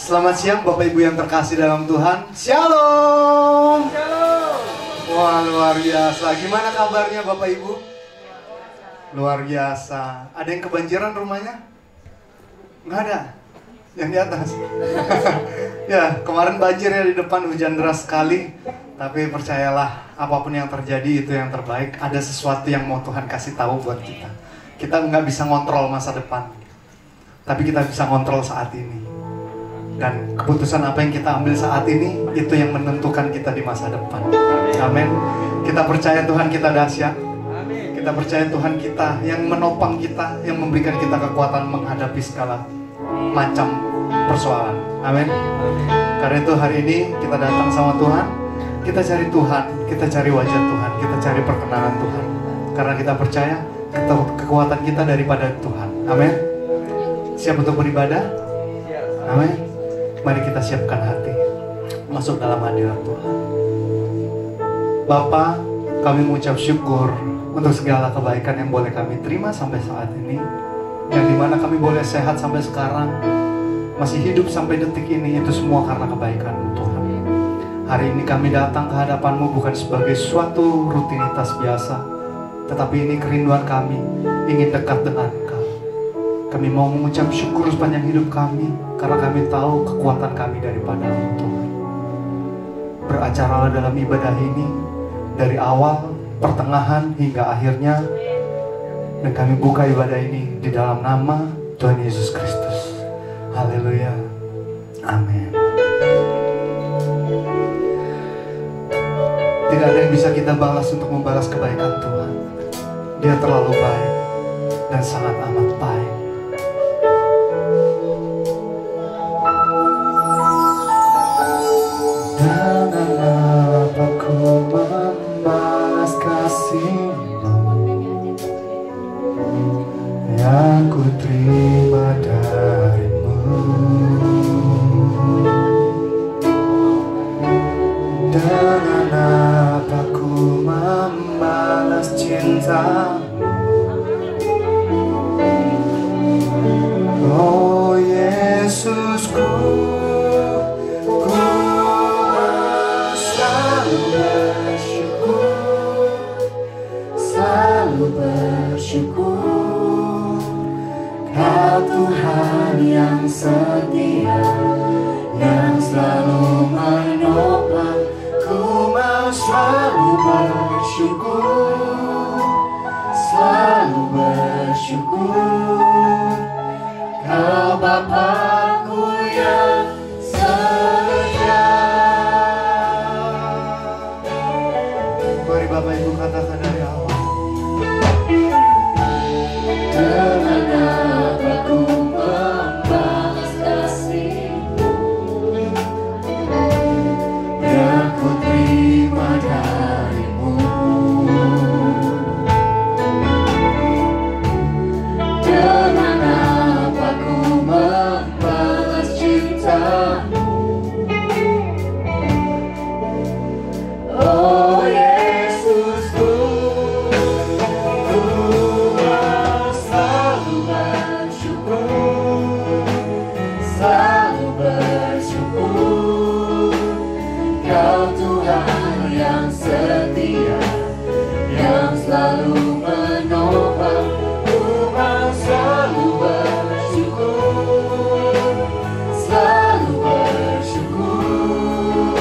Selamat siang Bapak Ibu yang terkasih dalam Tuhan. Shalom. Shalom. Wah, luar biasa. Gimana kabarnya Bapak Ibu? Luar biasa. Ada yang kebanjiran rumahnya? Nggak ada? Yang di atas? Ya, kemarin banjir ya di depan, hujan deras sekali. Tapi percayalah, apapun yang terjadi itu yang terbaik. Ada sesuatu yang mau Tuhan kasih tahu buat kita. Kita nggak bisa ngontrol masa depan, tapi kita bisa ngontrol saat ini. Dan keputusan apa yang kita ambil saat ini, itu yang menentukan kita di masa depan. Amin. Kita percaya Tuhan kita dahsyat. Kita percaya Tuhan kita yang menopang kita, yang memberikan kita kekuatan menghadapi segala macam persoalan. Amin. Karena itu hari ini kita datang sama Tuhan. Kita cari Tuhan, kita cari wajah Tuhan, kita cari perkenanan Tuhan. Karena kita percaya kekuatan kita daripada Tuhan. Amin. Siap untuk beribadah? Amin. Mari kita siapkan hati masuk dalam hadirat Tuhan. Bapa, kami mengucap syukur untuk segala kebaikan yang boleh kami terima sampai saat ini, yang dimana kami boleh sehat sampai sekarang, masih hidup sampai detik ini. Itu semua karena kebaikan Tuhan. Hari ini kami datang ke hadapan-Mu bukan sebagai suatu rutinitas biasa, tetapi ini kerinduan kami, ingin dekat dengan Engkau. Kami mau mengucap syukur sepanjang hidup kami, karena kami tahu kekuatan kami daripada-Mu Tuhan. Beracaralah dalam ibadah ini, dari awal, pertengahan, hingga akhirnya. Dan kami buka ibadah ini di dalam nama Tuhan Yesus Kristus. Haleluya. Amin. Tidak ada yang bisa kita balas untuk membalas kebaikan Tuhan. Dia terlalu baik dan sangat amat baik. Dan apa ku membalas kasih-Mu yang ku terima dari-Mu? Dengan apa ku membalas cinta-Mu? Oh Yesusku, bersyukur, Kau Tuhan yang setia, yang selalu menopang. Ku mau selalu bersyukur, selalu bersyukur, Kau Bapa-Ku yang setia. Mari Bapak Ibu katakan dari awal. Dengan apa ku membalas kasih-Mu yang ku terima dari-Mu? Dengan apa ku membalas cinta-Mu? Oh Yesusku, selalu bersyukur, Kau Tuhan yang setia, yang selalu menopang. Ku mau selalu bersyukur, selalu bersyukur,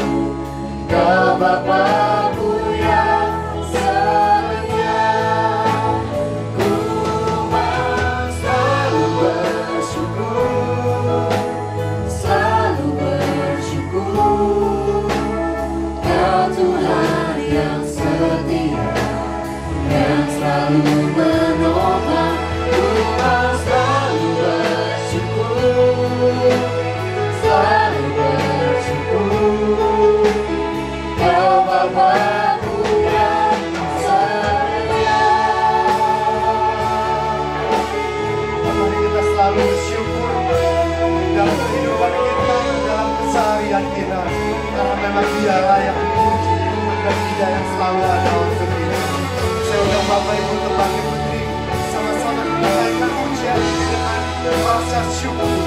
Kau Bapa-Ku yang setia. Ku mau selalu bersyukur, selalu bersyukur, Kau Tuhan yang setia, yang selalu menopang. Ku mau selalu bersyukur, selalu bersyukur, Kau Bapa-Ku yang setia. Mari kita selalu bersyukur dalam kehidupan kita, dalam keseharian kita, karena memang Dialah yang dipuji dan Dia yang selalu ada untuk kita. Saya undang Bapak Ibu terbangkit berdiri, sama-sama kita naikkan pujian dengan rasa syukur.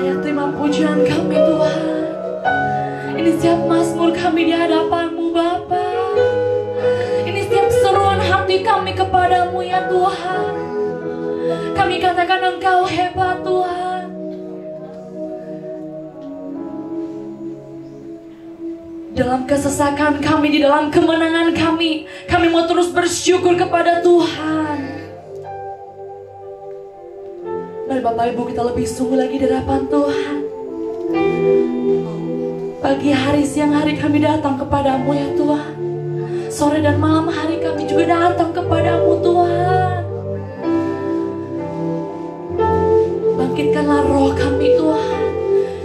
layak terima pujian kami Tuhan. Ini setiap mazmur kami di hadapan-Mu Bapa. Ini setiap seruan hati kami kepadamu ya Tuhan. Kami katakan Engkau hebat Tuhan. Dalam kesesakan kami, di dalam kemenangan kami mau terus bersyukur kepada Tuhan. Mari Bapak Ibu kita lebih sungguh lagi di hadapan Tuhan. Pagi hari, siang hari kami datang kepadamu ya Tuhan. Sore dan malam hari kami juga datang kepadamu Tuhan. Bangkitkanlah roh kami Tuhan,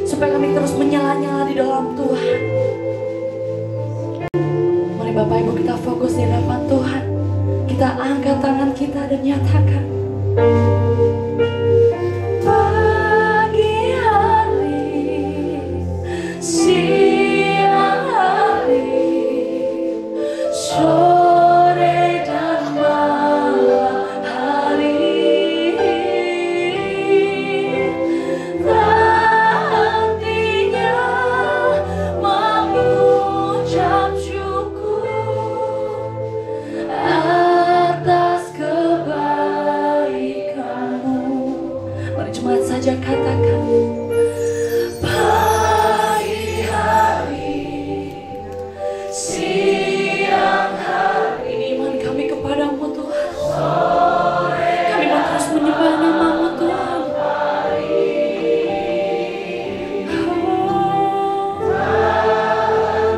supaya kami terus menyala-nyala di dalam Tuhan. Mari Bapak Ibu kita fokus di hadapan Tuhan. Kita angkat tangan kita dan nyatakan. Pagi hari, siang hari, sore dan malam hari, hatinya mengucap syukur atas kebaikan-Mu. Mari jemaat saja katakan. Pagi hari, siang hari, ini iman kami kepadamu Tuhan. Kami mau terus menyembah nama-Mu Tuhan.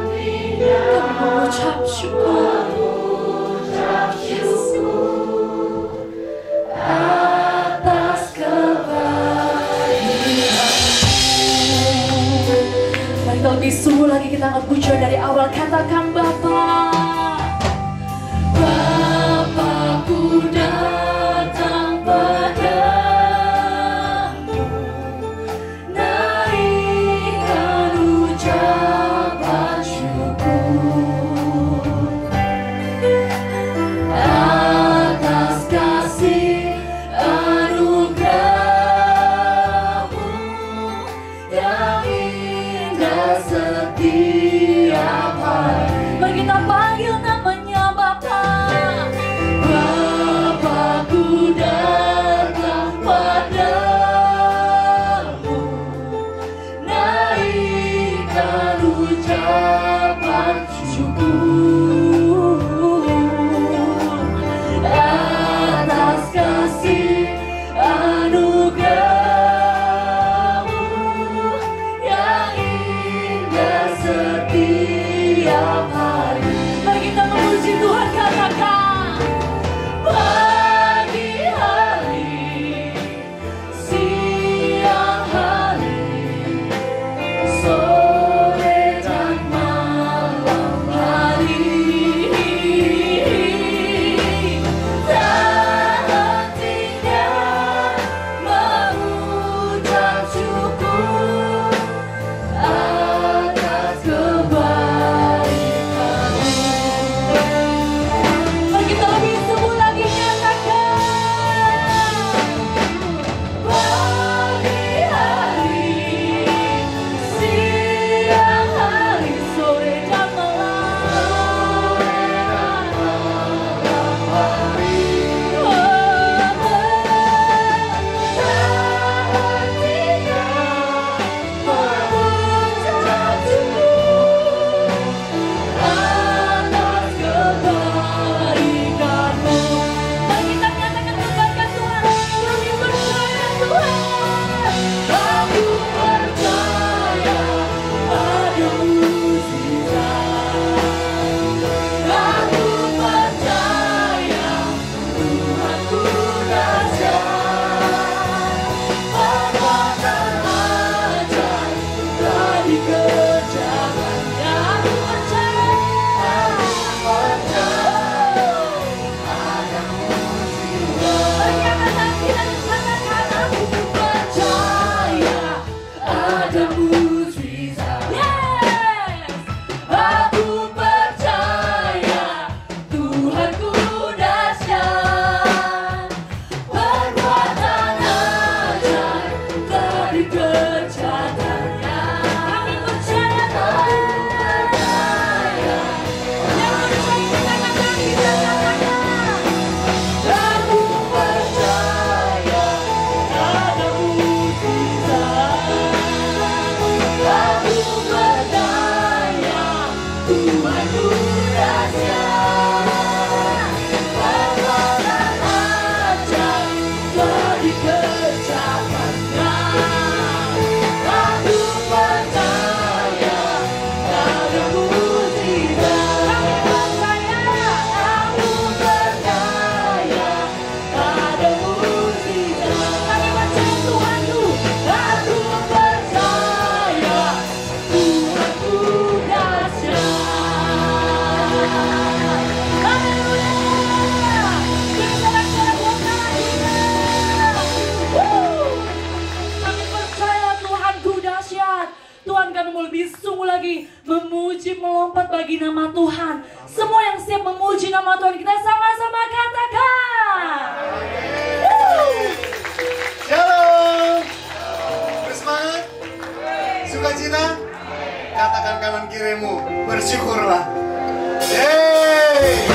Kami mengucap syukur. Yes. Atas kebaikan-Mu. Mari kita lebih sungguh lagi kita angkat pujian dari awal. Katakan Bapa. Bapakku datang padamu, naikkan ucapan syukur atas kasih anugerah-Mu yang indah setiap hari. Mari kita panggil namanya Bapa. Bapakku datang padamu, naikkan ucapan syukur atas kasih anugerah-Mu yang indah setiap hari. Mari kita memuji Tuhan, katakan. Pagi hari, siang hari, sore dan malam hari, kami mau lebih sungguh lagi memuji, melompat bagi nama Tuhan. Semua yang siap memuji nama Tuhan, kita sama-sama katakan. Shalom. Bersemangat? Sukacita? Katakan kanan kirimu, bersyukurlah. Yeay.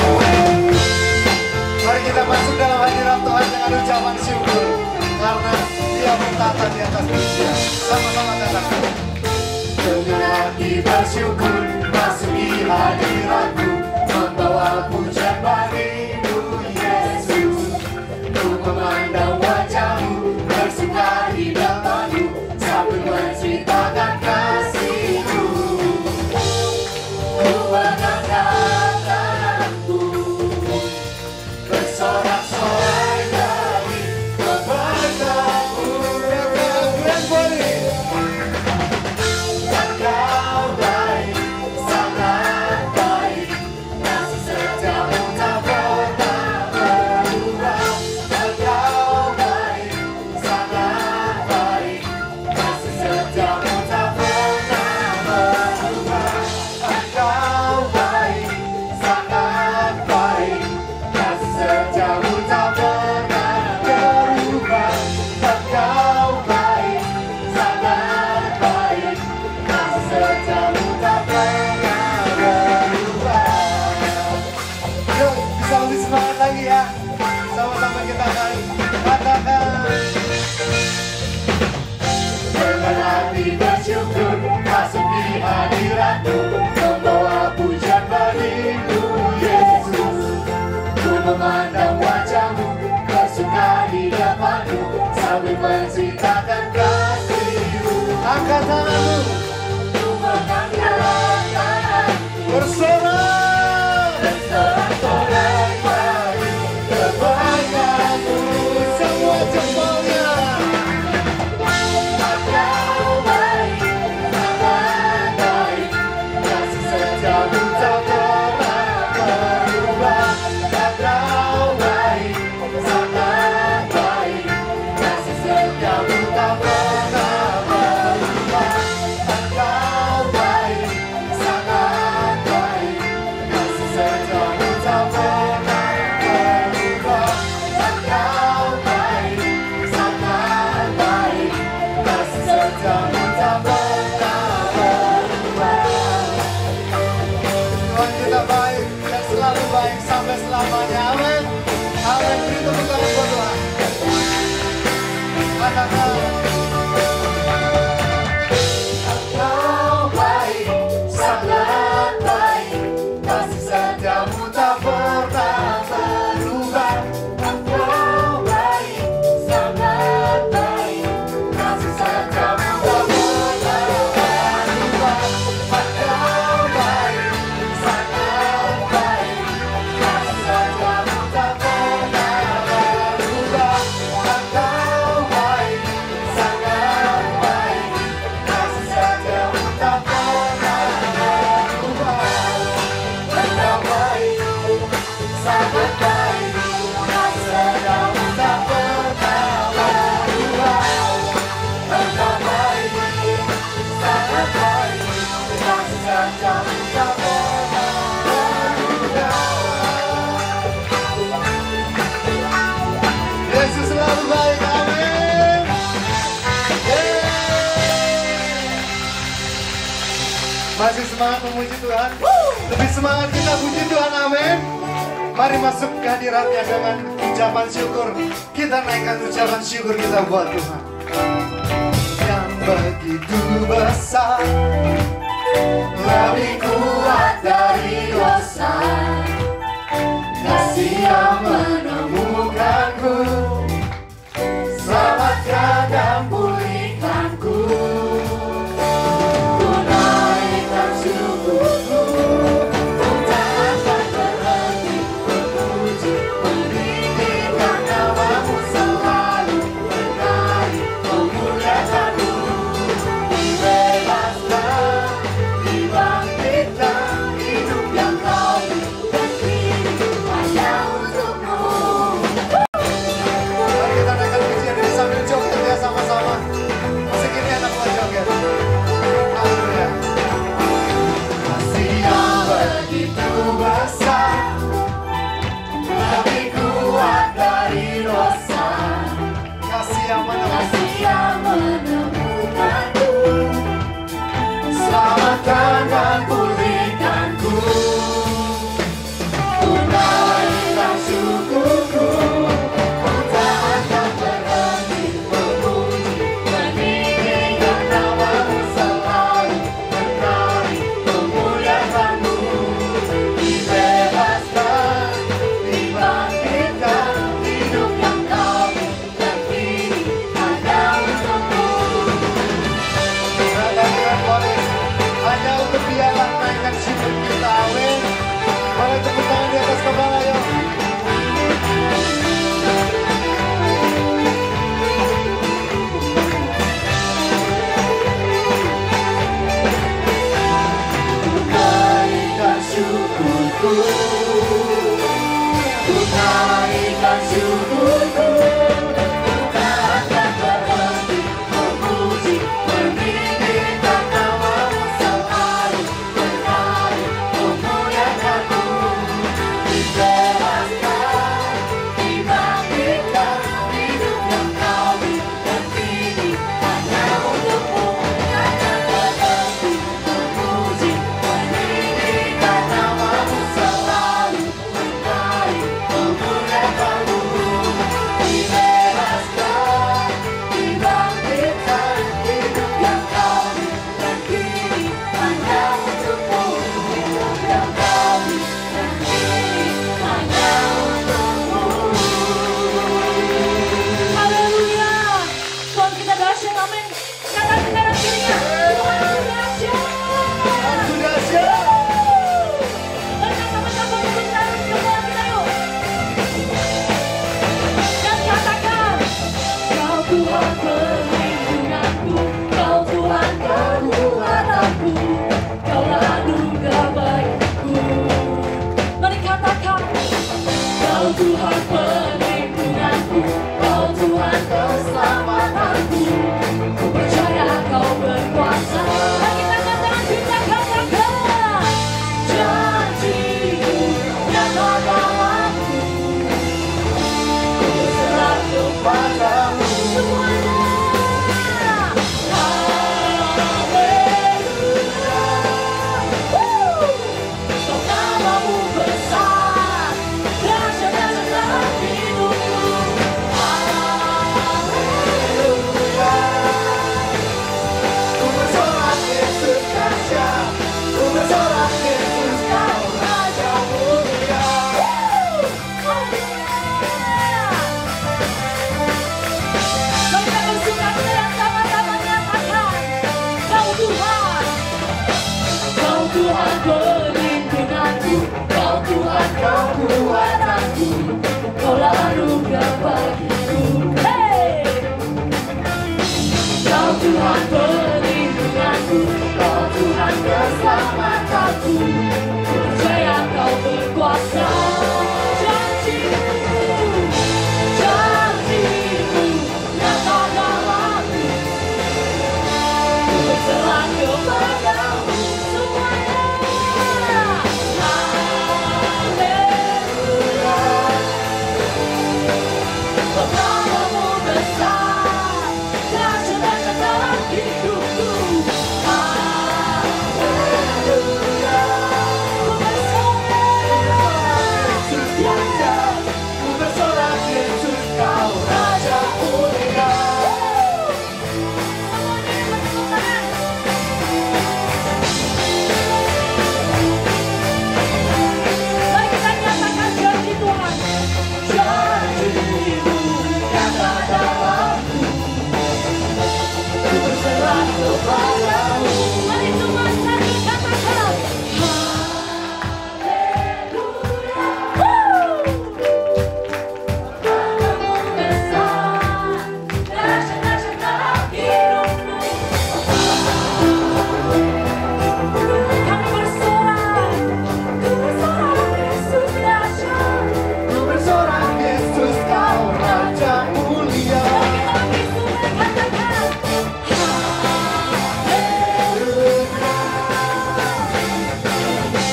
Mari kita masuk dalam hadirat Tuhan dengan ucapan syukur, karena Dia bertata di atas dunia. Sama-sama katakan. Dengan hati bersyukur, masuk di hadirat-Mu, membawa pujian bagimu Yesus. Ku memandang wajah-Mu, bersuka di depan-Mu, sambil menceritakan kasih-Mu. Ku mengangkat tanganku, bersorak-sorai dari kepada-Mu. Engkau baik, sangat baik, kasih setiamu tak pernah berubah. Engkau baik, sangat baik, kasih setiamu tak pernah berubah. Engkau baik, sangat baik, kasih setiamu tak pernah berubah. Engkau baik, sangat baik, kasih setiamu tak pernah berubah. Yuk, bisa lebih semangat lagi ya. Sama-sama kita akan katakan. Dengan hati bersyukur, masuk di hadirat-Mu, membawa pujian bagimu Yesus. Ku memandang wajah-Mu, bersuka di depan-Mu, sambil menceritakan kasih-Mu. Angkat tanganmu, ku mengangkat tanganku, bersorak, bersorak-sorai dari kebaikan-Mu. Semua jempolnya. Engkau baik, sangat baik, kasih setiamu tak pernah berubah. Engkau baik, sangat baik, kasih setiamu tak pernah berubah. Engkau baik, sangat baik, kasih setiamu tak pernah berubah. Engkau baik, sangat baik, kasih setiamu tak pernah berubah. Tuhan kita baik dan selalu baik sampai selamanya. Amin. Amin. Beri tepuk tangan buat Tuhan. Katakan. Engkau baik, sangat baik, kasih setiamu tak pernah berubah. Engkau baik, sangat baik, kasih setiamu tak pernah berubah. Engkau baik, sangat baik, kasih setiamu tak pernah berubah. Engkau baik, sangat baik, kasih setiamu tak pernah berubah. Engkau baik, sangat baik, kasih setiamu tak pernah berubah. Engkau baik, sangat baik, kasih setiamu tak pernah berubah. Yesus selalu baik, amin. Yeay. Masih semangat memuji Tuhan? Lebih semangat kita puji Tuhan, amin. Mari masuk ke hadiratnya dengan ucapan syukur. Kita naikkan ucapan syukur kita buat Tuhan yang begitu besar, lebih kuat dari dosa. Kasih yang menemukanku, selamatkan dan pulihkanku. Ku naikkan syukurku, ku tak akan berhenti memuji, meninggikan nama-Mu selalu, menari, memuliakan-Mu. Dibebaskan, dibangkitkan, hidup yang Kau beri, dan kini hanya untuk-Mu. Ku naikkan syukurku, bukan akan berhenti memuji, meninggikan namamu selalu, berkali memuliakanmu. Dibebaskan, dibangkitkan, hidup yang kau berikan kini hanya untukmu. Takkan berhenti memuji, meninggikan namamu selalu, berkali memuliakanmu. Dibebaskan, dibangkitkan, hidup yang kau berikan kini hanya untukmu. Hidup yang kau berikan kini hanya untukmu. Haleluya. Tuhan kita dahsyat, amin. Katakan kanan kirinya, Tuhan kita dahsyat. Aku dahsyat. Mari kita sama-sama berikan Tuhan kita yuk. Dan katakan, Kau Tuhan perlindunganku, Kau Tuhan kekuatanku, Kaulah anugerah bagiku. Mari katakan, Kau Tuhan perlindunganku, Kau Tuhan keselamatanku, ku percaya Kau berkuasa. Mari kita katakan, kita katakan, janji-Mu nyata dalamku, ku berserah kepadamu semuanya. Haleluya. Kau namamu besar, dahsyat-dahsyat dalam hidupku. Haleluya. Ku bersorak Yesus dahsyat, ku bersorak Yesus Kau Raja mulia. Mari kita bersuka-cita dan sama-sama nyatakan, Kau Tuhan, Kau Tuhan perlindunganku, Kau Tuhan kekuatanku, Kaulah anugerah bagiku. Hey! Kau Tuhan perlindunganku, Kau Tuhan keselamatanku, ku percaya Kau berkuasa. Janji-Mu, janji-Mu nyata dalamku, ku berserah kepadamu semuanya. Haleluya. Kau namamu besar, dahsyat-dahsyat dalam hidupku. Haleluya. Ku bersorak Yesus dahsyat, Ku bersorak Yesus Kau Raja mulia. semuanya bertepuk tangan. Mari kita nyatakan janji Tuhan. Janji-Mu nyata dalamku, ku berserah kepadamu. Mari semua sambil katakan, Haleluya. Namamu besar, dahsyat-dahsyat dalam hidupku. Kami bersorak, ku bersorak Yesus dahsyat. Ku bersorak Yesus Kau Raja mulia. Mari kita lebih suka katakan, Haleluya.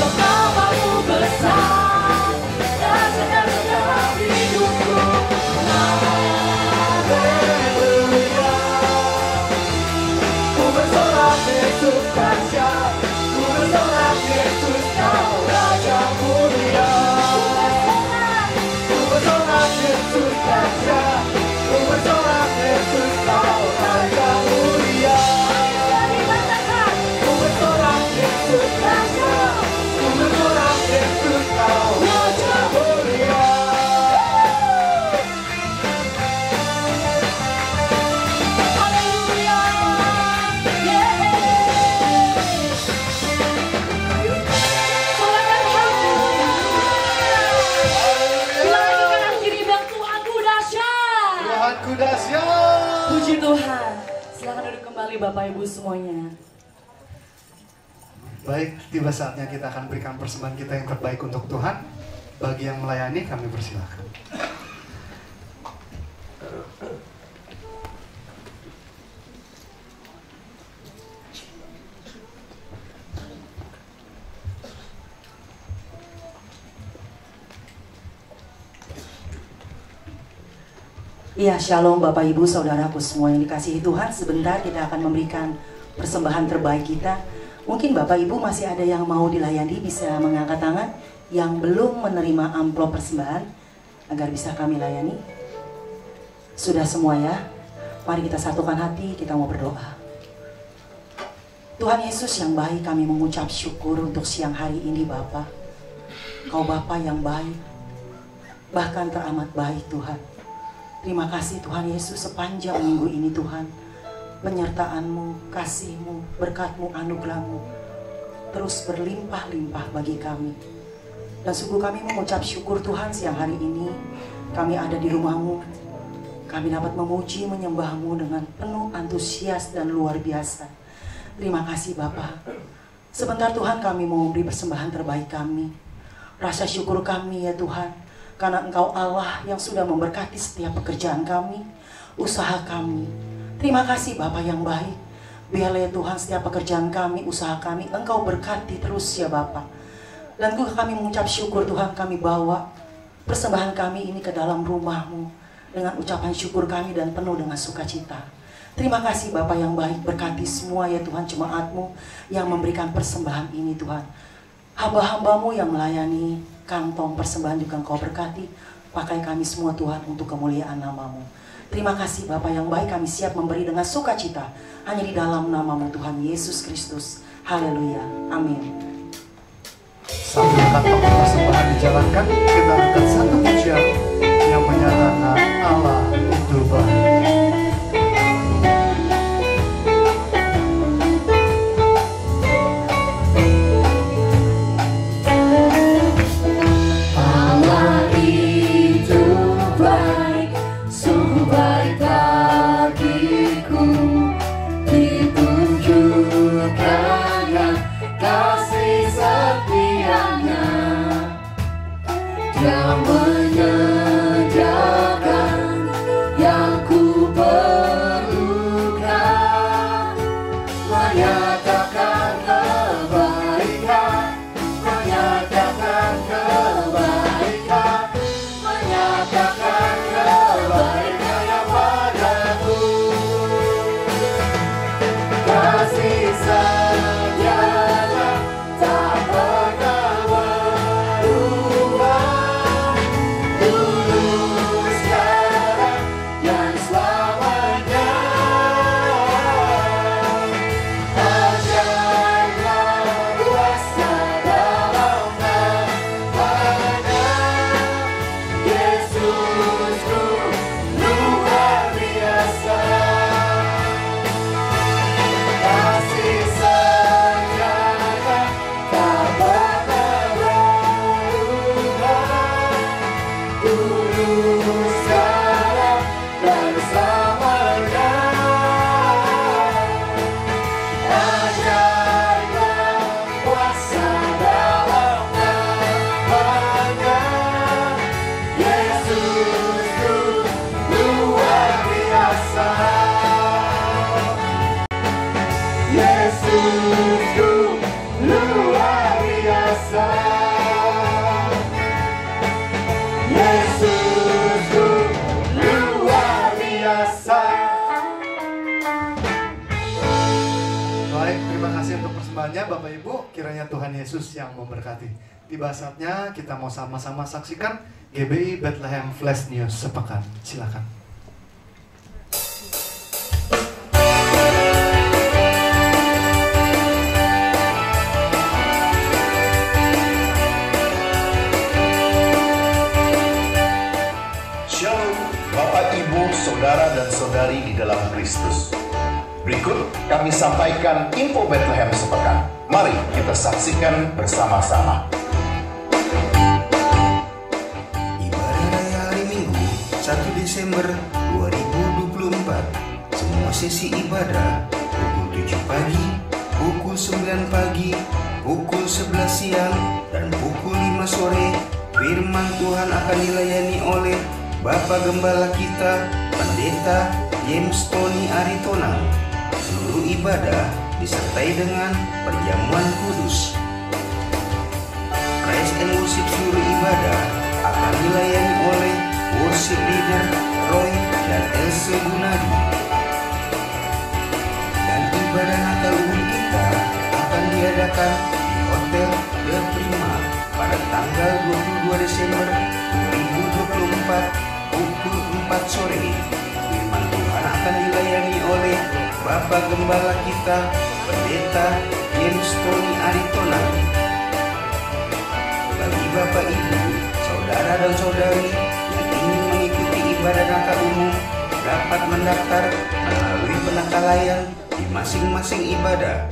Kau namamu besar, dahsyat-dahsyat dalam hidupku. Haleluya. Ku bersorak Yesus dahsyat, ku bersorak Yesus Kau Raja mulia. Ku bersorak Yesus dahsyat, ku bersorak Yesus Kau Raja mulia. Ku bersorak Yesus dahsyat, ku bersorak Yesus Kau Raja mulia. Haleluya. Sorakan haleluya. Lagi kanan kiri bilang Tuhanku dahsyat. Tuhanku dahsyat. Puji Tuhan. Silakan duduk kembali Bapak Ibu semuanya. Baik, tiba saatnya kita akan berikan persembahan kita yang terbaik untuk Tuhan. Bagi yang melayani, kami persilahkan. Ya, shalom Bapak Ibu Saudaraku semua yang dikasihi Tuhan. Sebentar kita akan memberikan persembahan terbaik kita. Mungkin Bapak Ibu masih ada yang mau dilayani, bisa mengangkat tangan. Yang belum menerima amplop persembahan agar bisa kami layani. Sudah semua ya? Mari kita satukan hati, kita mau berdoa. Tuhan Yesus yang baik, kami mengucap syukur untuk siang hari ini Bapa. Kau Bapa yang baik, bahkan teramat baik Tuhan. Terima kasih Tuhan Yesus sepanjang minggu ini Tuhan. Penyertaan-Mu, kasih-Mu, berkat-Mu, anugerah-Mu terus berlimpah-limpah bagi kami. Dan sungguh kami mengucap syukur Tuhan siang hari ini. Kami ada di rumah-Mu. Kami dapat memuji, menyembah-Mu dengan penuh antusias dan luar biasa. Terima kasih Bapa. Sebentar Tuhan kami mau memberi persembahan terbaik kami. Rasa syukur kami ya Tuhan. Karena Engkau Allah yang sudah memberkati setiap pekerjaan kami, usaha kami. Terima kasih Bapa yang baik. Biarlah ya Tuhan setiap pekerjaan kami, usaha kami, Engkau berkati terus ya Bapa. Dan juga kami mengucap syukur Tuhan, kami bawa persembahan kami ini ke dalam rumah-Mu dengan ucapan syukur kami dan penuh dengan sukacita. Terima kasih Bapa yang baik, berkati semua ya Tuhan jemaat-Mu yang memberikan persembahan ini Tuhan. Hamba-hamba-Mu yang melayani kantong persembahan juga Engkau berkati. Pakai kami semua Tuhan untuk kemuliaan nama-Mu. Terima kasih Bapa yang baik, kami siap memberi dengan sukacita hanya di dalam nama-Mu Tuhan Yesus Kristus. Haleluya. Amin. Sambil kantong persembahan dijalankan, kita angkat satu pujian yang menyatakan Allah itu baik. Yang menyediakan yang ku perlukan, menyatakan kebaikan, menyatakan kebaikan, menyatakan kebaikan yang padaku. Kasih sajalah tak pernah berubah. Bapak Ibu, kiranya Tuhan Yesus yang memberkati. Tiba saatnya kita mau sama-sama saksikan GBI Bethlehem Flash News sepekan. Silakan. Shalom Bapak Ibu, Saudara dan Saudari di dalam Kristus. Berikut kami sampaikan info Bethlehem sepekan. Mari kita saksikan bersama-sama. Ibadah Raya Hari Minggu 1 Desember 2024. Semua sesi ibadah pukul 7 pagi, pukul 9 pagi, pukul 11 siang dan pukul 5 sore firman Tuhan akan dilayani oleh Bapak Gembala kita, Pendeta James Tony Aritonang. Seluruh ibadah disertai dengan perjamuan kudus. Praise and worship seluruh ibadah akan dilayani oleh worship leader Roy dan Else Gunadi. Dan ibadah Natal umum kita akan diadakan di Hotel The Prima pada tanggal 22 Desember 2024 pukul 4 sore. Firman Tuhan akan dilayani oleh Bapak Gembala kita, Pendeta James Tony Aritonang. Bagi Bapak Ibu, Saudara dan Saudari yang ingin mengikuti ibadah Natal umum dapat mendaftar melalui penakalayan di masing-masing ibadah.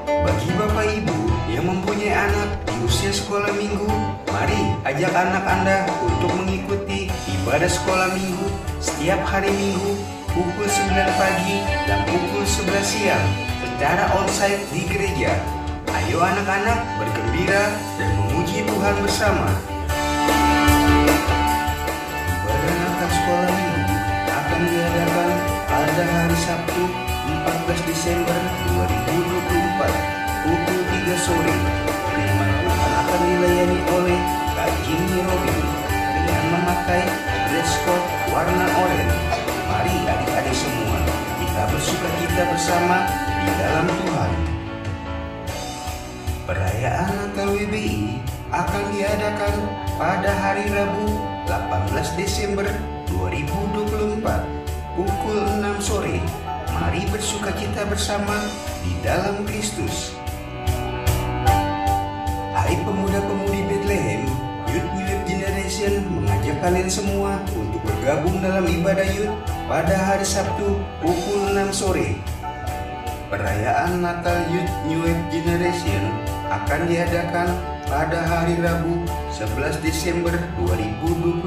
Bagi Bapak Ibu yang mempunyai anak di usia sekolah minggu, mari ajak anak Anda untuk mengikuti ibadah sekolah minggu setiap hari Minggu pukul 9 pagi dan pukul 11 siang secara onsite di gereja. Ayo anak-anak bergembira dan memuji Tuhan bersama. Ibadah Natal sekolah minggu akan diadakan pada hari Sabtu 14 Desember 2024 pukul 3 sore. Firman Tuhan akan dilayani oleh Kak Jimmy Robin dengan memakai dress code warna oranye. Mari adik-adik semua, kita bersukacita bersama di dalam Tuhan. Perayaan Natal WBI akan diadakan pada hari Rabu 18 Desember 2024 pukul 6 sore. Mari bersukacita bersama di dalam Kristus. Hai pemuda-pemudi Bethlehem, Youth New Wave Generation mengajak kalian semua untuk bergabung dalam ibadah Youth pada hari Sabtu pukul 6 sore. Perayaan Natal Youth New Wave Generation akan diadakan pada hari Rabu 11 Desember 2024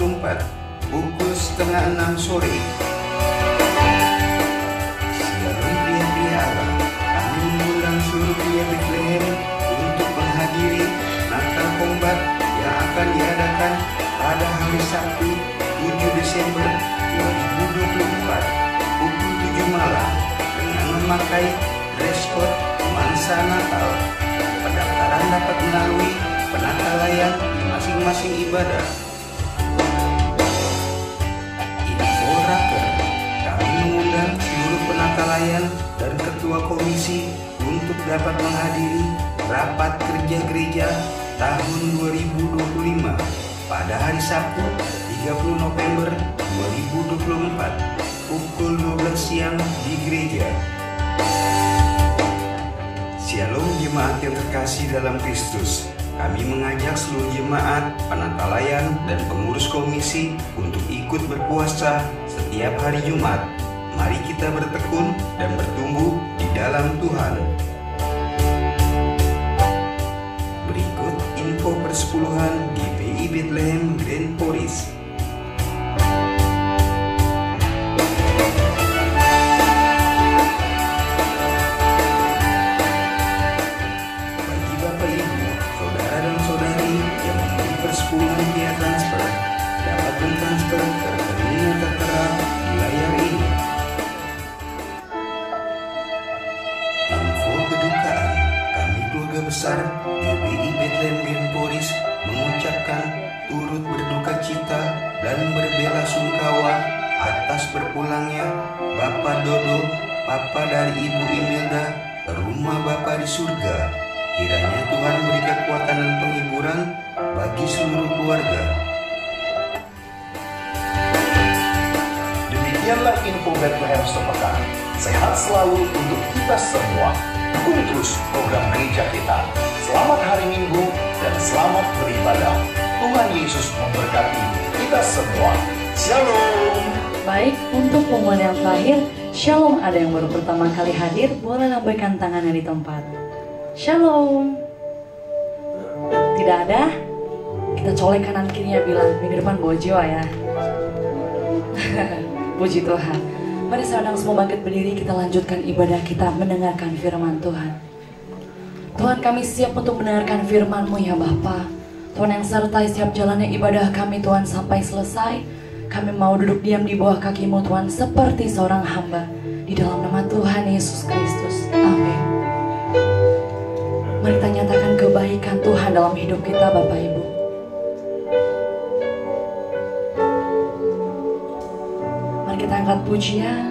pukul setengah 6 sore. Shalom pria-pria Allah, kami mengundang seluruh pria Bethlehem untuk menghadiri Natal Kombat yang akan diadakan pada hari Sabtu 7 Desember 2024 pukul 7 malam dengan memakai dress code nuansa Natal. Pendaftaran dapat melalui penakalayan di masing-masing ibadah. Info raker, kami mengundang seluruh penakalayan dan ketua komisi untuk dapat menghadiri rapat kerja gereja tahun 2025 pada hari Sabtu 30 November 2024 pukul 12 siang di gereja. Shalom jemaat yang terkasih dalam Kristus. Kami mengajak seluruh jemaat, penakalayan, dan pengurus komisi untuk ikut berpuasa setiap hari Jumat. Mari kita bertekun dan bertumbuh di dalam Tuhan. Berikut info persepuluhan GPI Bethlehem Grand Poris. Persepuluhan via transfer dapat mentransfer ke rekening yang tertera di layar ini. Info kedukaan, kami keluarga besar GPI Bethlehem Grand Poris mengucapkan turut berduka cita dan berbela-sungkawa atas berpulangnya Bapak Dodo, Papa dari Ibu Imelda, ke rumah Bapa di surga. Kiranya Tuhan beri kekuatan dan penghiburan bagi seluruh keluarga. Demikianlah info Bethlehem sepekan. Sehat selalu untuk kita semua. Dukung terus program gereja kita. Selamat hari Minggu dan selamat beribadah. Tuhan Yesus memberkati kita semua. Shalom. Baik, untuk pengumuman yang terakhir, Shalom, ada yang baru pertama kali hadir, boleh lambaikan tangannya di tempat. Shalom. Tidak ada? Kita colek kanan kirinya bilang, minggu depan bawa jiwa ya. Puji Tuhan. Mari saudara semua bangkit berdiri, kita lanjutkan ibadah kita mendengarkan firman Tuhan. Tuhan, kami siap untuk mendengarkan firman-Mu ya Bapa. Tuhan yang sertai setiap jalannya ibadah kami Tuhan sampai selesai. Kami mau duduk diam di bawah kaki-Mu Tuhan seperti seorang hamba. Di dalam nama Tuhan Yesus Kristus. Amin. Mari kita nyatakan kebaikan Tuhan dalam hidup kita Bapak Ibu. Mari kita angkat pujian.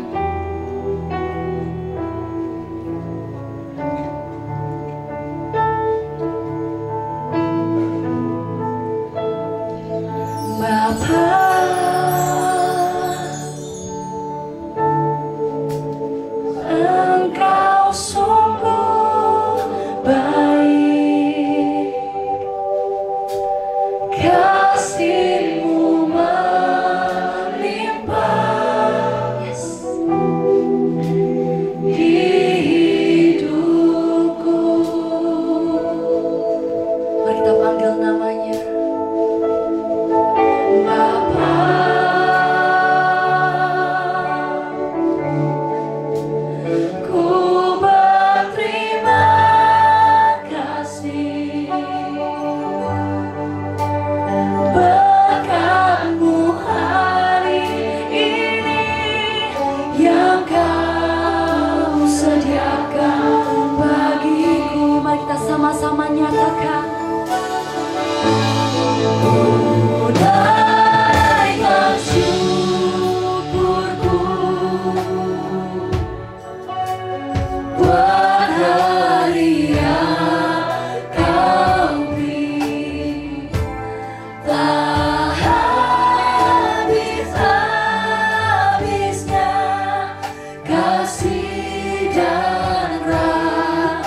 Engkau sungguh baik, kasih-Mu melimpah di hidupku. Mari kita panggil namanya. Sama-sama nyatakan, naikkan syukurku buat hari yang Kau beri, tak habis-habisnya kasih dan rahmat.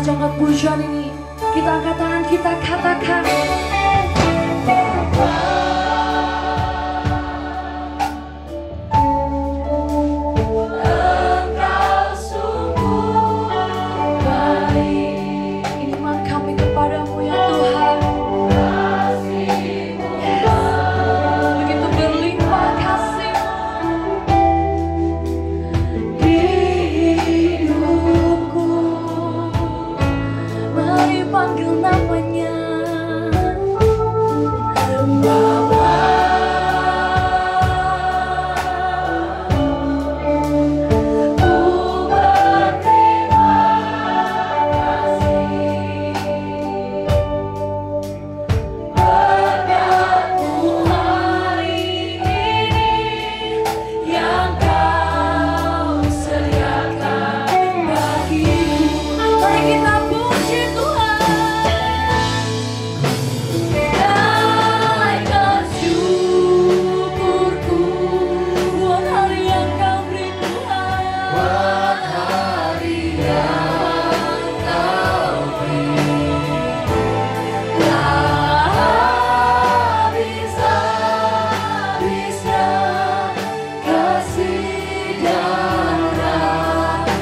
Angkat pujian ini, kita angkat tangan, kita katakan Engkau sungguh baik. iman kami kepadamu ya Tuhan. Begitu berlimpah kasih-Mu di hidupku. Mari panggil namanya. Bapa, ku berterima kasih berkat-Mu hari ini yang Kau sediakan bagiku. Mari kita puji Tuhan. Naikkan syukurku Buat hari yang Kau beri Tuhan. buat hari yang Kau beri, tak habis-habisnya kasih dan rahmat-Mu.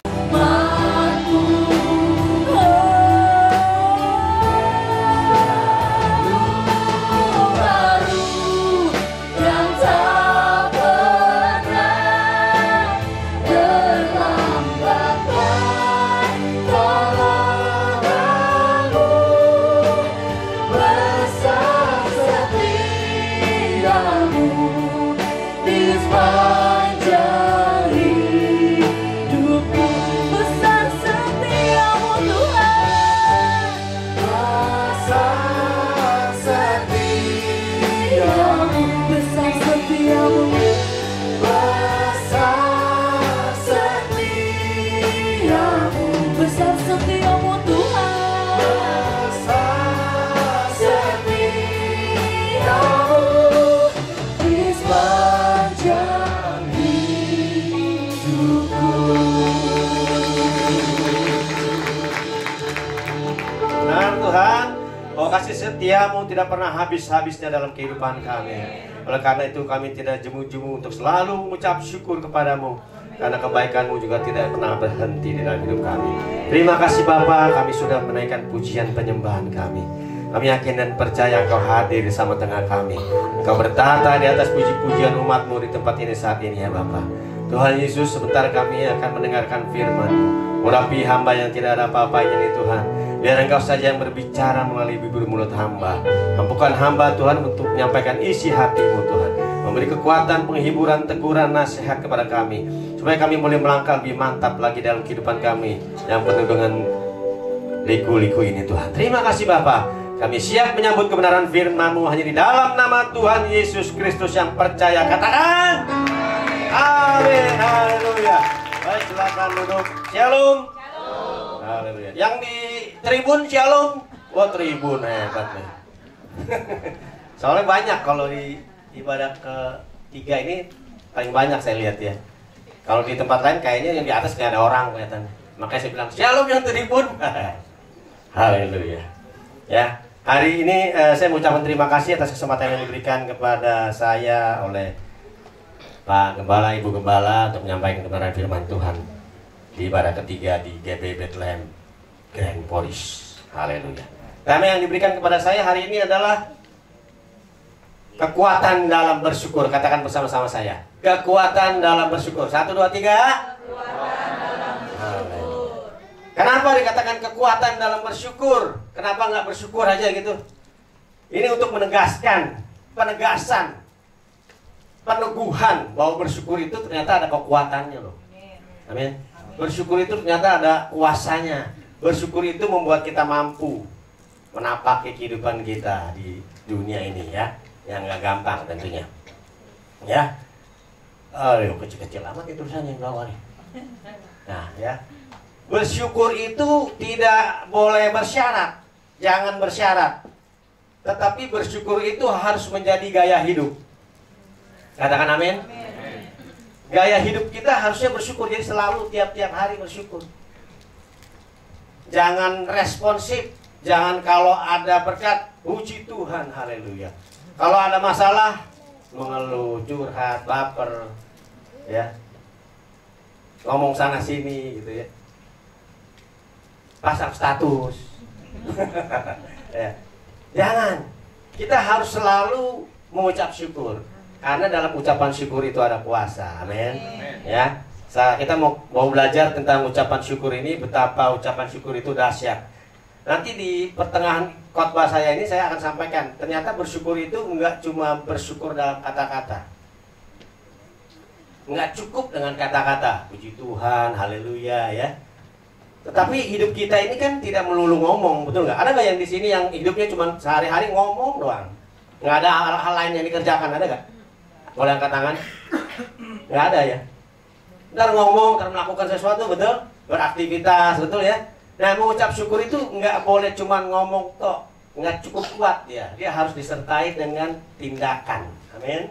Baru yang tak pernah terlambatkan tolongan-Mu, besar setia-Mu di sepanjang hidupku. Besar setia-Mu Tuhan. Besar setia-Mu, Besar setia-Mu. besar setia-Mu, Besar setia-Mu Tuhan. besar setia-Mu di sepanjang setia-Mu tidak pernah habis-habisnya dalam kehidupan kami. Oleh karena itu kami tidak jemu-jemu untuk selalu mengucap syukur kepadamu, karena kebaikan-Mu juga tidak pernah berhenti di dalam hidup kami. Terima kasih Bapa, kami sudah menaikkan pujian penyembahan kami. Kami yakin dan percaya Engkau hadir di tengah kami. Engkau bertata di atas puji-pujian umat-Mu di tempat ini saat ini ya Bapa. Tuhan Yesus, sebentar kami akan mendengarkan firman-Mu. Urapi hamba yang tidak ada apa-apanya ini Tuhan. Biar Engkau saja yang berbicara melalui bibir mulut hamba. Mampukan hamba Tuhan untuk menyampaikan isi hati-Mu Tuhan. Memberi kekuatan, penghiburan, teguran, nasihat kepada kami, supaya kami boleh melangkah lebih mantap lagi dalam kehidupan kami yang penuh dengan liku-liku ini Tuhan. Terima kasih Bapa. Kami siap menyambut kebenaran firman-Mu hanya di dalam nama Tuhan Yesus Kristus yang percaya. Katakan amin. Haleluya. Baik, silakan duduk. Shalom. Haleluya. Yang di tribun shalom. Wah, tribun hebat nih. Soalnya banyak kalau di ibadah ketiga ini paling banyak saya lihat ya. Kalau di tempat lain kayaknya yang di atas nggak ada orang kelihatan. Makanya saya bilang shalom yang tribun. Haleluya. Ya, hari ini saya mengucapkan terima kasih atas kesempatan yang diberikan kepada saya oleh Pak Gembala, Ibu Gembala untuk menyampaikan kebenaran firman Tuhan di ibadah ketiga di GB Bethlehem Grand Parish. Haleluya. Tema yang diberikan kepada saya hari ini adalah kekuatan dalam bersyukur. Katakan bersama-sama saya. Kekuatan dalam bersyukur. 1, 2, 3. Kekuatan dalam bersyukur. Kenapa dikatakan kekuatan dalam bersyukur? Kenapa nggak bersyukur aja gitu? Ini untuk menegaskan, penegasan, peneguhan bahwa bersyukur itu ternyata ada kekuatannya loh. Amin. Bersyukur itu ternyata ada kuasanya. Bersyukur itu membuat kita mampu menapaki kehidupan kita di dunia ini ya, yang nggak gampang tentunya. Ya, kecil-kecil amat itu tulisannya yang bawah nih. Nah ya, bersyukur itu tidak boleh bersyarat, jangan bersyarat. Tetapi bersyukur itu harus menjadi gaya hidup. Katakan amin. Gaya hidup kita harusnya bersyukur, jadi selalu tiap-tiap hari bersyukur. Jangan responsif, jangan kalau ada berkat, puji Tuhan, haleluya. Kalau ada masalah, mengeluh, curhat, baper, ya, ngomong sana sini gitu ya, pasang status. Ya. Jangan, kita harus selalu mengucap syukur, karena dalam ucapan syukur itu ada kuasa. Amin. Ya, kita mau belajar tentang ucapan syukur ini, betapa ucapan syukur itu dahsyat. Nanti di pertengahan khotbah saya ini saya akan sampaikan, ternyata bersyukur itu enggak cuma bersyukur dalam kata-kata. Enggak cukup dengan kata-kata, puji Tuhan, haleluya ya. Tetapi hidup kita ini kan tidak melulu ngomong, betul nggak? Ada nggak yang di sini yang hidupnya cuma sehari-hari ngomong doang? Nggak ada hal-hal lain yang dikerjakan, ada nggak? Boleh angkat tangan? Nggak ada ya? Ntar ngomong, ntar melakukan sesuatu, betul? Beraktivitas, betul ya? Nah, mengucap syukur itu nggak boleh cuma ngomong toh, nggak cukup kuat ya. Dia harus disertai dengan tindakan. Amin.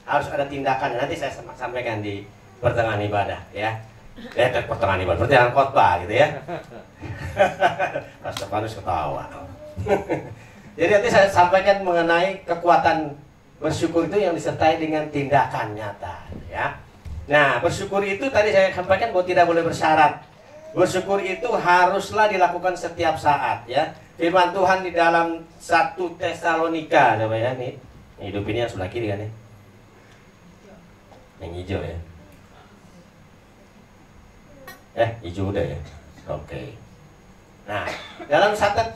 Harus ada tindakan. Nanti saya sampaikan di pertengahan ibadah ya. Pertengahan ibadah, pertengahan khotbah gitu ya. Pastor Panus ketawa. Jadi nanti saya sampaikan mengenai kekuatan bersyukur itu yang disertai dengan tindakan nyata ya. Nah, bersyukur itu tadi saya sampaikan bahwa tidak boleh bersyarat. Bersyukur itu haruslah dilakukan setiap saat ya. Firman Tuhan di dalam 1 Tesalonika, coba ya nih. Hidup ini yang sebelah kiri kan ya. Yang hijau ya. Hijau udah ya. Oke. Nah, dalam 1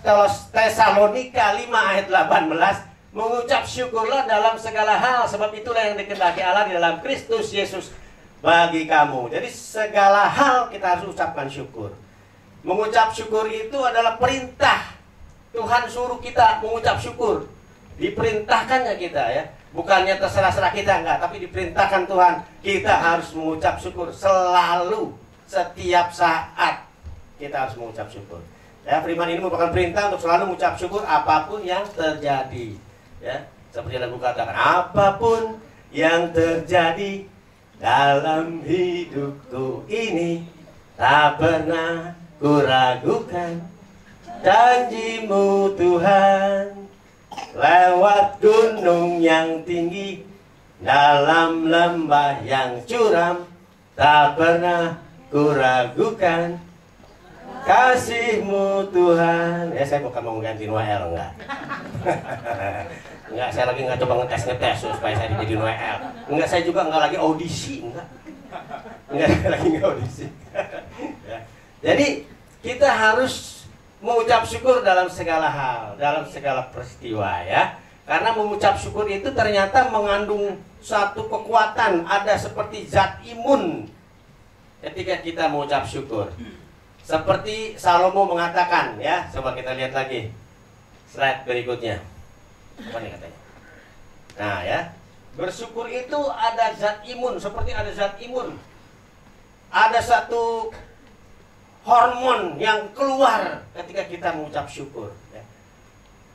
Tesalonika 5 ayat 18, mengucap syukurlah dalam segala hal, sebab itulah yang dikehendaki Allah di dalam Kristus Yesus bagi kamu. Jadi segala hal kita harus ucapkan syukur. Mengucap syukur itu adalah perintah. Tuhan suruh kita mengucap syukur. Diperintahkannya kita ya. Bukannya terserah-serah kita, enggak, tapi diperintahkan Tuhan. Kita harus mengucap syukur selalu. Setiap saat kita harus mengucap syukur. Ya, firman ini merupakan perintah untuk selalu mengucap syukur apapun yang terjadi. Ya, seperti yang Ibu katakan, apapun yang terjadi dalam hidupku ini, tak pernah kuragukan janjimu Tuhan. lewat gunung yang tinggi, dalam lembah yang curam, tak pernah kuragukan kasih-Mu Tuhan. Ya, saya bukan mau ganti Noel, enggak. Enggak, saya lagi nggak coba ngetes supaya saya jadi Noel. Enggak, saya juga nggak lagi audisi, enggak lagi nggak audisi. Ya. Jadi kita harus mengucap syukur dalam segala hal, dalam segala peristiwa, ya. Karena mengucap syukur itu ternyata mengandung satu kekuatan, ada seperti zat imun ketika kita mengucap syukur. Seperti Salomo mengatakan, ya, coba kita lihat lagi slide berikutnya. Apa nih katanya? Nah, ya, bersyukur itu ada zat imun, seperti ada zat imun. Ada satu hormon yang keluar ketika kita mengucap syukur. Ya.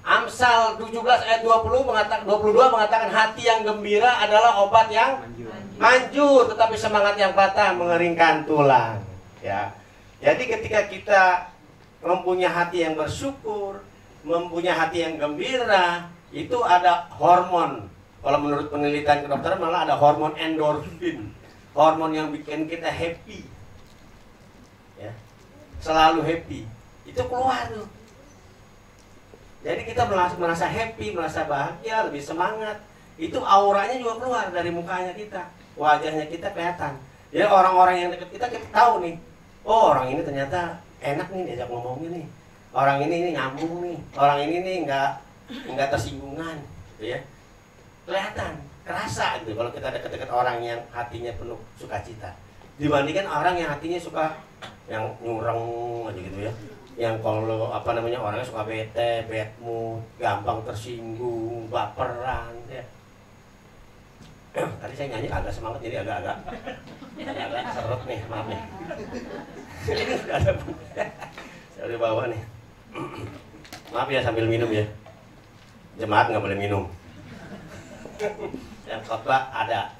Amsal 17 ayat 22 mengatakan hati yang gembira adalah obat yang manjur, tetapi semangat yang patah mengeringkan tulang. Ya. Jadi ketika kita mempunyai hati yang bersyukur, mempunyai hati yang gembira, itu ada hormon. Kalau menurut penelitian kedokteran malah ada hormon endorfin, hormon yang bikin kita happy, ya, selalu happy. Itu keluar tuh. Jadi kita merasa happy, merasa bahagia, lebih semangat. Itu auranya juga keluar dari mukanya kita, wajahnya kita kelihatan. Jadi orang-orang yang dekat kita tahu nih, oh orang ini ternyata enak nih diajak ngomongin nih. Orang ini nyambung nih, orang ini nih nggak tersinggungan, gitu ya. Kelihatan, kerasa gitu kalau kita dekat-dekat orang yang hatinya penuh sukacita. Dibandingkan orang yang hatinya suka yang nyureng aja gitu ya. Yang kalau orangnya suka bete, bad mood, gampang tersinggung, baperan, ya. Tadi saya nyanyi agak semangat jadi agak seret nih, maaf nih. Saya udah bawa nih. Maaf ya sambil minum ya. Jemaat nggak boleh minum. Yang khotbah ada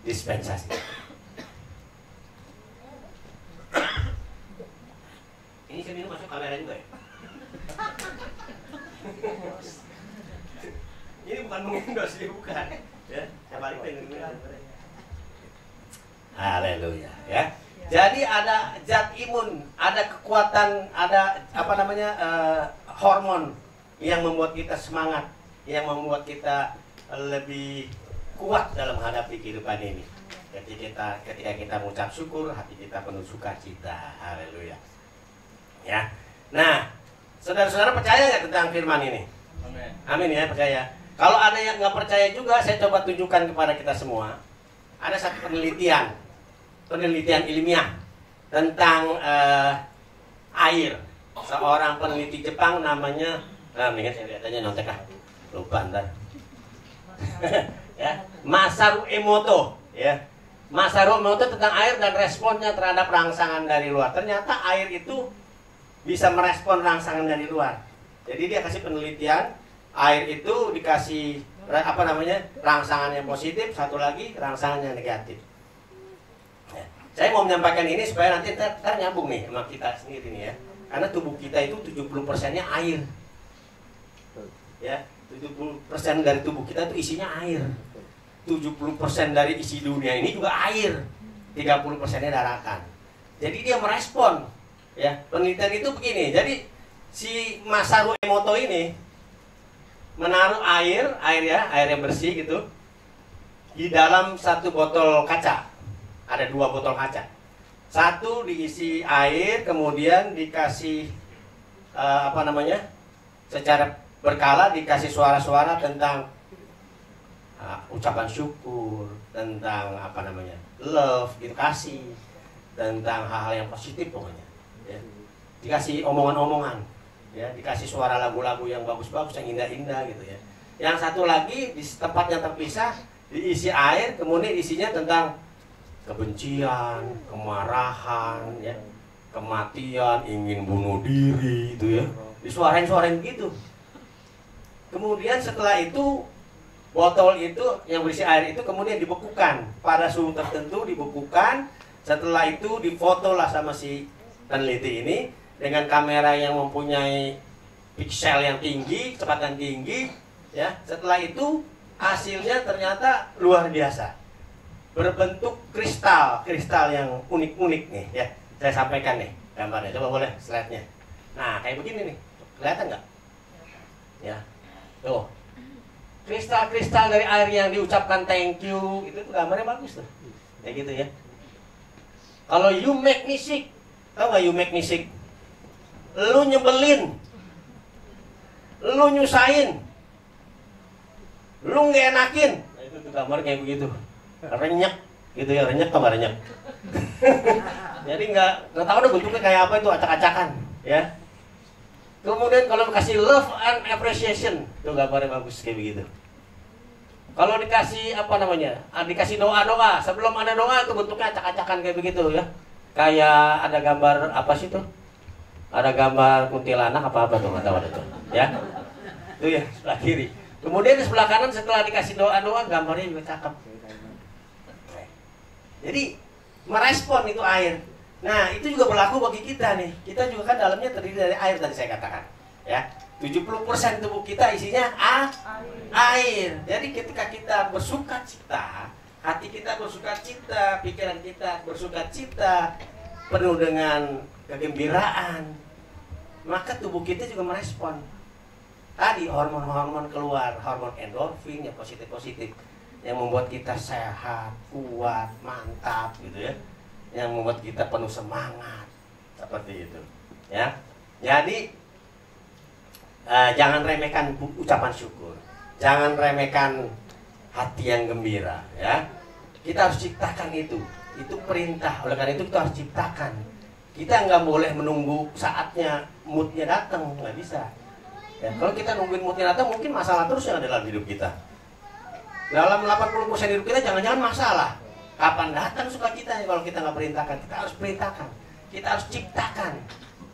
dispensasi. Ini saya minum masuk kamera juga ya. Ini bukan mengendorse, bukan. Ya, saya balik dengan haleluya, ya. Jadi ada zat imun, ada kekuatan, ada hormon yang membuat kita semangat, yang membuat kita lebih kuat dalam menghadapi kehidupan ini. Ketika kita mengucap syukur, hati kita penuh sukacita. Haleluya. Ya. Nah, saudara-saudara percaya nggak tentang firman ini? Amin. Amin ya, percaya. Kalau ada yang nggak percaya juga, saya coba tunjukkan kepada kita semua. Ada satu penelitian ilmiah tentang air. Seorang peneliti Jepang namanya, mendingan saya lihat aja nyontek lah, lupa ntar. Ya, Masaru Emoto, ya. Masaru Emoto tentang air dan responnya terhadap rangsangan dari luar. Ternyata air itu bisa merespon rangsangan dari luar. Jadi dia kasih penelitian, air itu dikasih rangsangan yang positif, satu lagi rangsangan yang negatif. Ya. Saya mau menyampaikan ini supaya nanti nyambung nih sama kita sendiri nih ya. Karena tubuh kita itu 70%-nya air. Ya, 70% dari tubuh kita itu isinya air. 70% dari isi dunia ini juga air. 30%-nya daratan. Jadi dia merespon. Ya, penelitian itu begini. Jadi si Masaru Emoto ini menaruh air yang bersih gitu di dalam satu botol kaca. Ada 2 botol kaca. Satu diisi air, kemudian dikasih secara berkala dikasih suara-suara tentang ucapan syukur, tentang love, gitu, kasih, tentang hal-hal yang positif pokoknya. Ya. Dikasih omongan-omongan, ya, dikasih suara lagu-lagu yang bagus-bagus, yang indah-indah gitu ya. Yang satu lagi di tempat yang terpisah diisi air, kemudian isinya tentang kebencian, kemarahan, ya, kematian, ingin bunuh diri, itu ya, disuarain-suarain gitu. Kemudian setelah itu botol itu yang berisi air itu kemudian dibekukan pada suhu tertentu, dibekukan. Setelah itu difotolah sama si peneliti ini dengan kamera yang mempunyai piksel yang tinggi, kecepatan tinggi, ya. Setelah itu hasilnya ternyata luar biasa, berbentuk kristal yang unik-unik nih, ya. Saya sampaikan nih gambarnya, coba boleh slide-nya. Nah, kayak begini nih, kelihatan nggak? Ya, tuh, kristal dari air yang diucapkan thank you, itu tuh gambarnya bagus tuh, kayak gitu ya. Kalau you make me sick, tau nggak you make me sick? Lu nyebelin, lu nyusahin, lu nggak enakin, nah, itu tuh gambar kayak begitu, renyek gitu ya, renyek tau nggak renyek? Jadi nggak tahu deh bentuknya kayak apa, itu acak-acakan, ya. Kemudian kalau kasih love and appreciation, itu gambarnya bagus kayak begitu. Kalau dikasih apa namanya, dikasih doa-doa, sebelum ada doa itu bentuknya acak-acakan kayak begitu ya. Kayak ada gambar apa sih tuh? Ada gambar kuntilanak apa tuh, nggak tahu ada tuh, ya. Itu ya sebelah kiri. Kemudian di sebelah kanan setelah dikasih doa-doa, gambarnya juga cakep. Jadi merespon itu air. Nah, itu juga berlaku bagi kita nih. Kita juga kan dalamnya terdiri dari air tadi saya katakan, ya. 70% tubuh kita isinya air. Jadi ketika kita bersuka cita, hati kita bersuka cita, pikiran kita bersuka cita, penuh dengan kegembiraan, maka tubuh kita juga merespon. Tadi hormon-hormon keluar, hormon endorfin yang positif-positif, yang membuat kita sehat, kuat, mantap gitu ya. Yang membuat kita penuh semangat, seperti itu, ya. Jadi jangan remehkan ucapan syukur, jangan remehkan hati yang gembira, ya. Kita harus ciptakan itu perintah. Oleh karena itu kita harus ciptakan. Kita nggak boleh menunggu saatnya moodnya datang, nggak bisa. Ya, kalau kita nungguin moodnya datang, mungkin masalah terus yang ada dalam hidup kita. Dalam 80% hidup kita jangan-jangan masalah. Kapan datang sukacita? Kalau kita nggak perintahkan, kita harus perintahkan. Kita harus ciptakan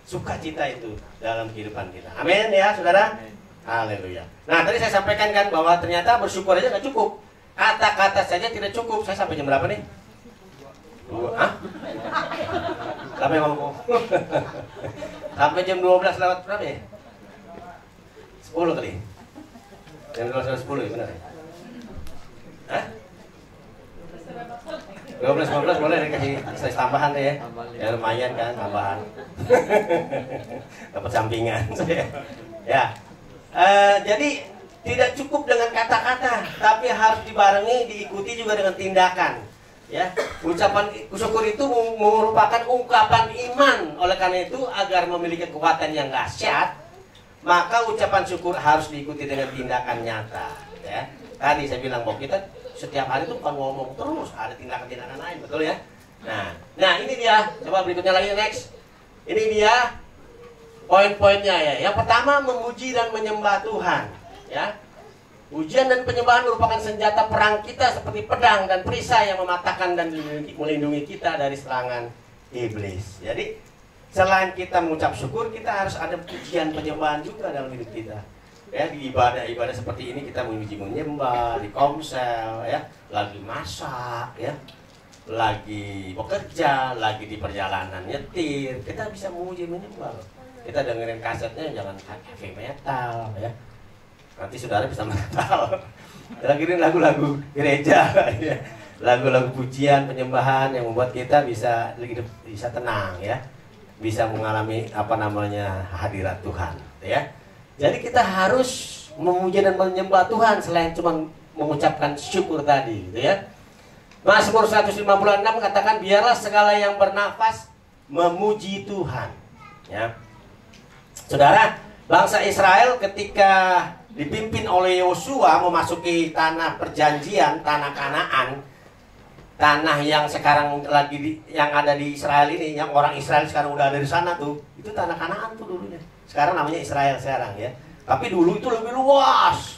sukacita itu dalam kehidupan kita. Amin ya saudara. Haleluya. Nah tadi saya sampaikan kan bahwa ternyata bersyukur aja nggak cukup. Kata-kata saja tidak cukup. Saya sampai jam berapa nih? 2. Sampai ngomong. Sampai jam 12 lewat berapa ya? 10 kali. Jam 12 lewat 10 ya benar ya? Hah? 12-15 boleh dikasih slice tambahan deh ya. Ya lumayan kan tambahan. Dapat sampingan. Ya. Jadi tidak cukup dengan kata-kata, tapi harus dibarengi, diikuti juga dengan tindakan. Ya, ucapan syukur itu merupakan ungkapan iman. Oleh karena itu, agar memiliki kekuatan yang dahsyat, maka ucapan syukur harus diikuti dengan tindakan nyata. Ya, tadi saya bilang bahwa kita setiap hari itu bukan ngomong terus, ada tindakan-tindakan lain, betul ya? Nah ini dia. Coba berikutnya lagi, next. Ini dia poin-poinnya ya. Yang pertama, memuji dan menyembah Tuhan. Ya, pujian dan penyembahan merupakan senjata perang kita seperti pedang dan perisai yang mematahkan dan melindungi kita dari serangan iblis. Jadi selain kita mengucap syukur, kita harus ada pujian penyembahan juga dalam hidup kita. Ya, di ibadah-ibadah seperti ini kita memuji menyembah, di komsel ya, lagi masak ya, lagi bekerja, lagi di perjalanan nyetir, kita bisa memuji menyembah. Kita dengerin kasetnya jangan heavy metal ya. Nanti saudara bisa metal. Kita dengerin lagu-lagu gereja ya. Lagu-lagu pujian, penyembahan yang membuat kita bisa tenang ya. Bisa mengalami hadirat Tuhan ya. Jadi kita harus memuji dan menyembah Tuhan selain cuma mengucapkan syukur tadi, gitu ya. Mazmur 156 katakan biarlah segala yang bernafas memuji Tuhan. Ya. Saudara, bangsa Israel ketika dipimpin oleh Yosua memasuki tanah perjanjian, tanah Kanaan, tanah yang sekarang yang ada di Israel ini, yang orang Israel sekarang udah ada di sana tuh, itu tanah Kanaan tuh dulunya. Sekarang namanya Israel sekarang ya. Tapi dulu itu lebih luas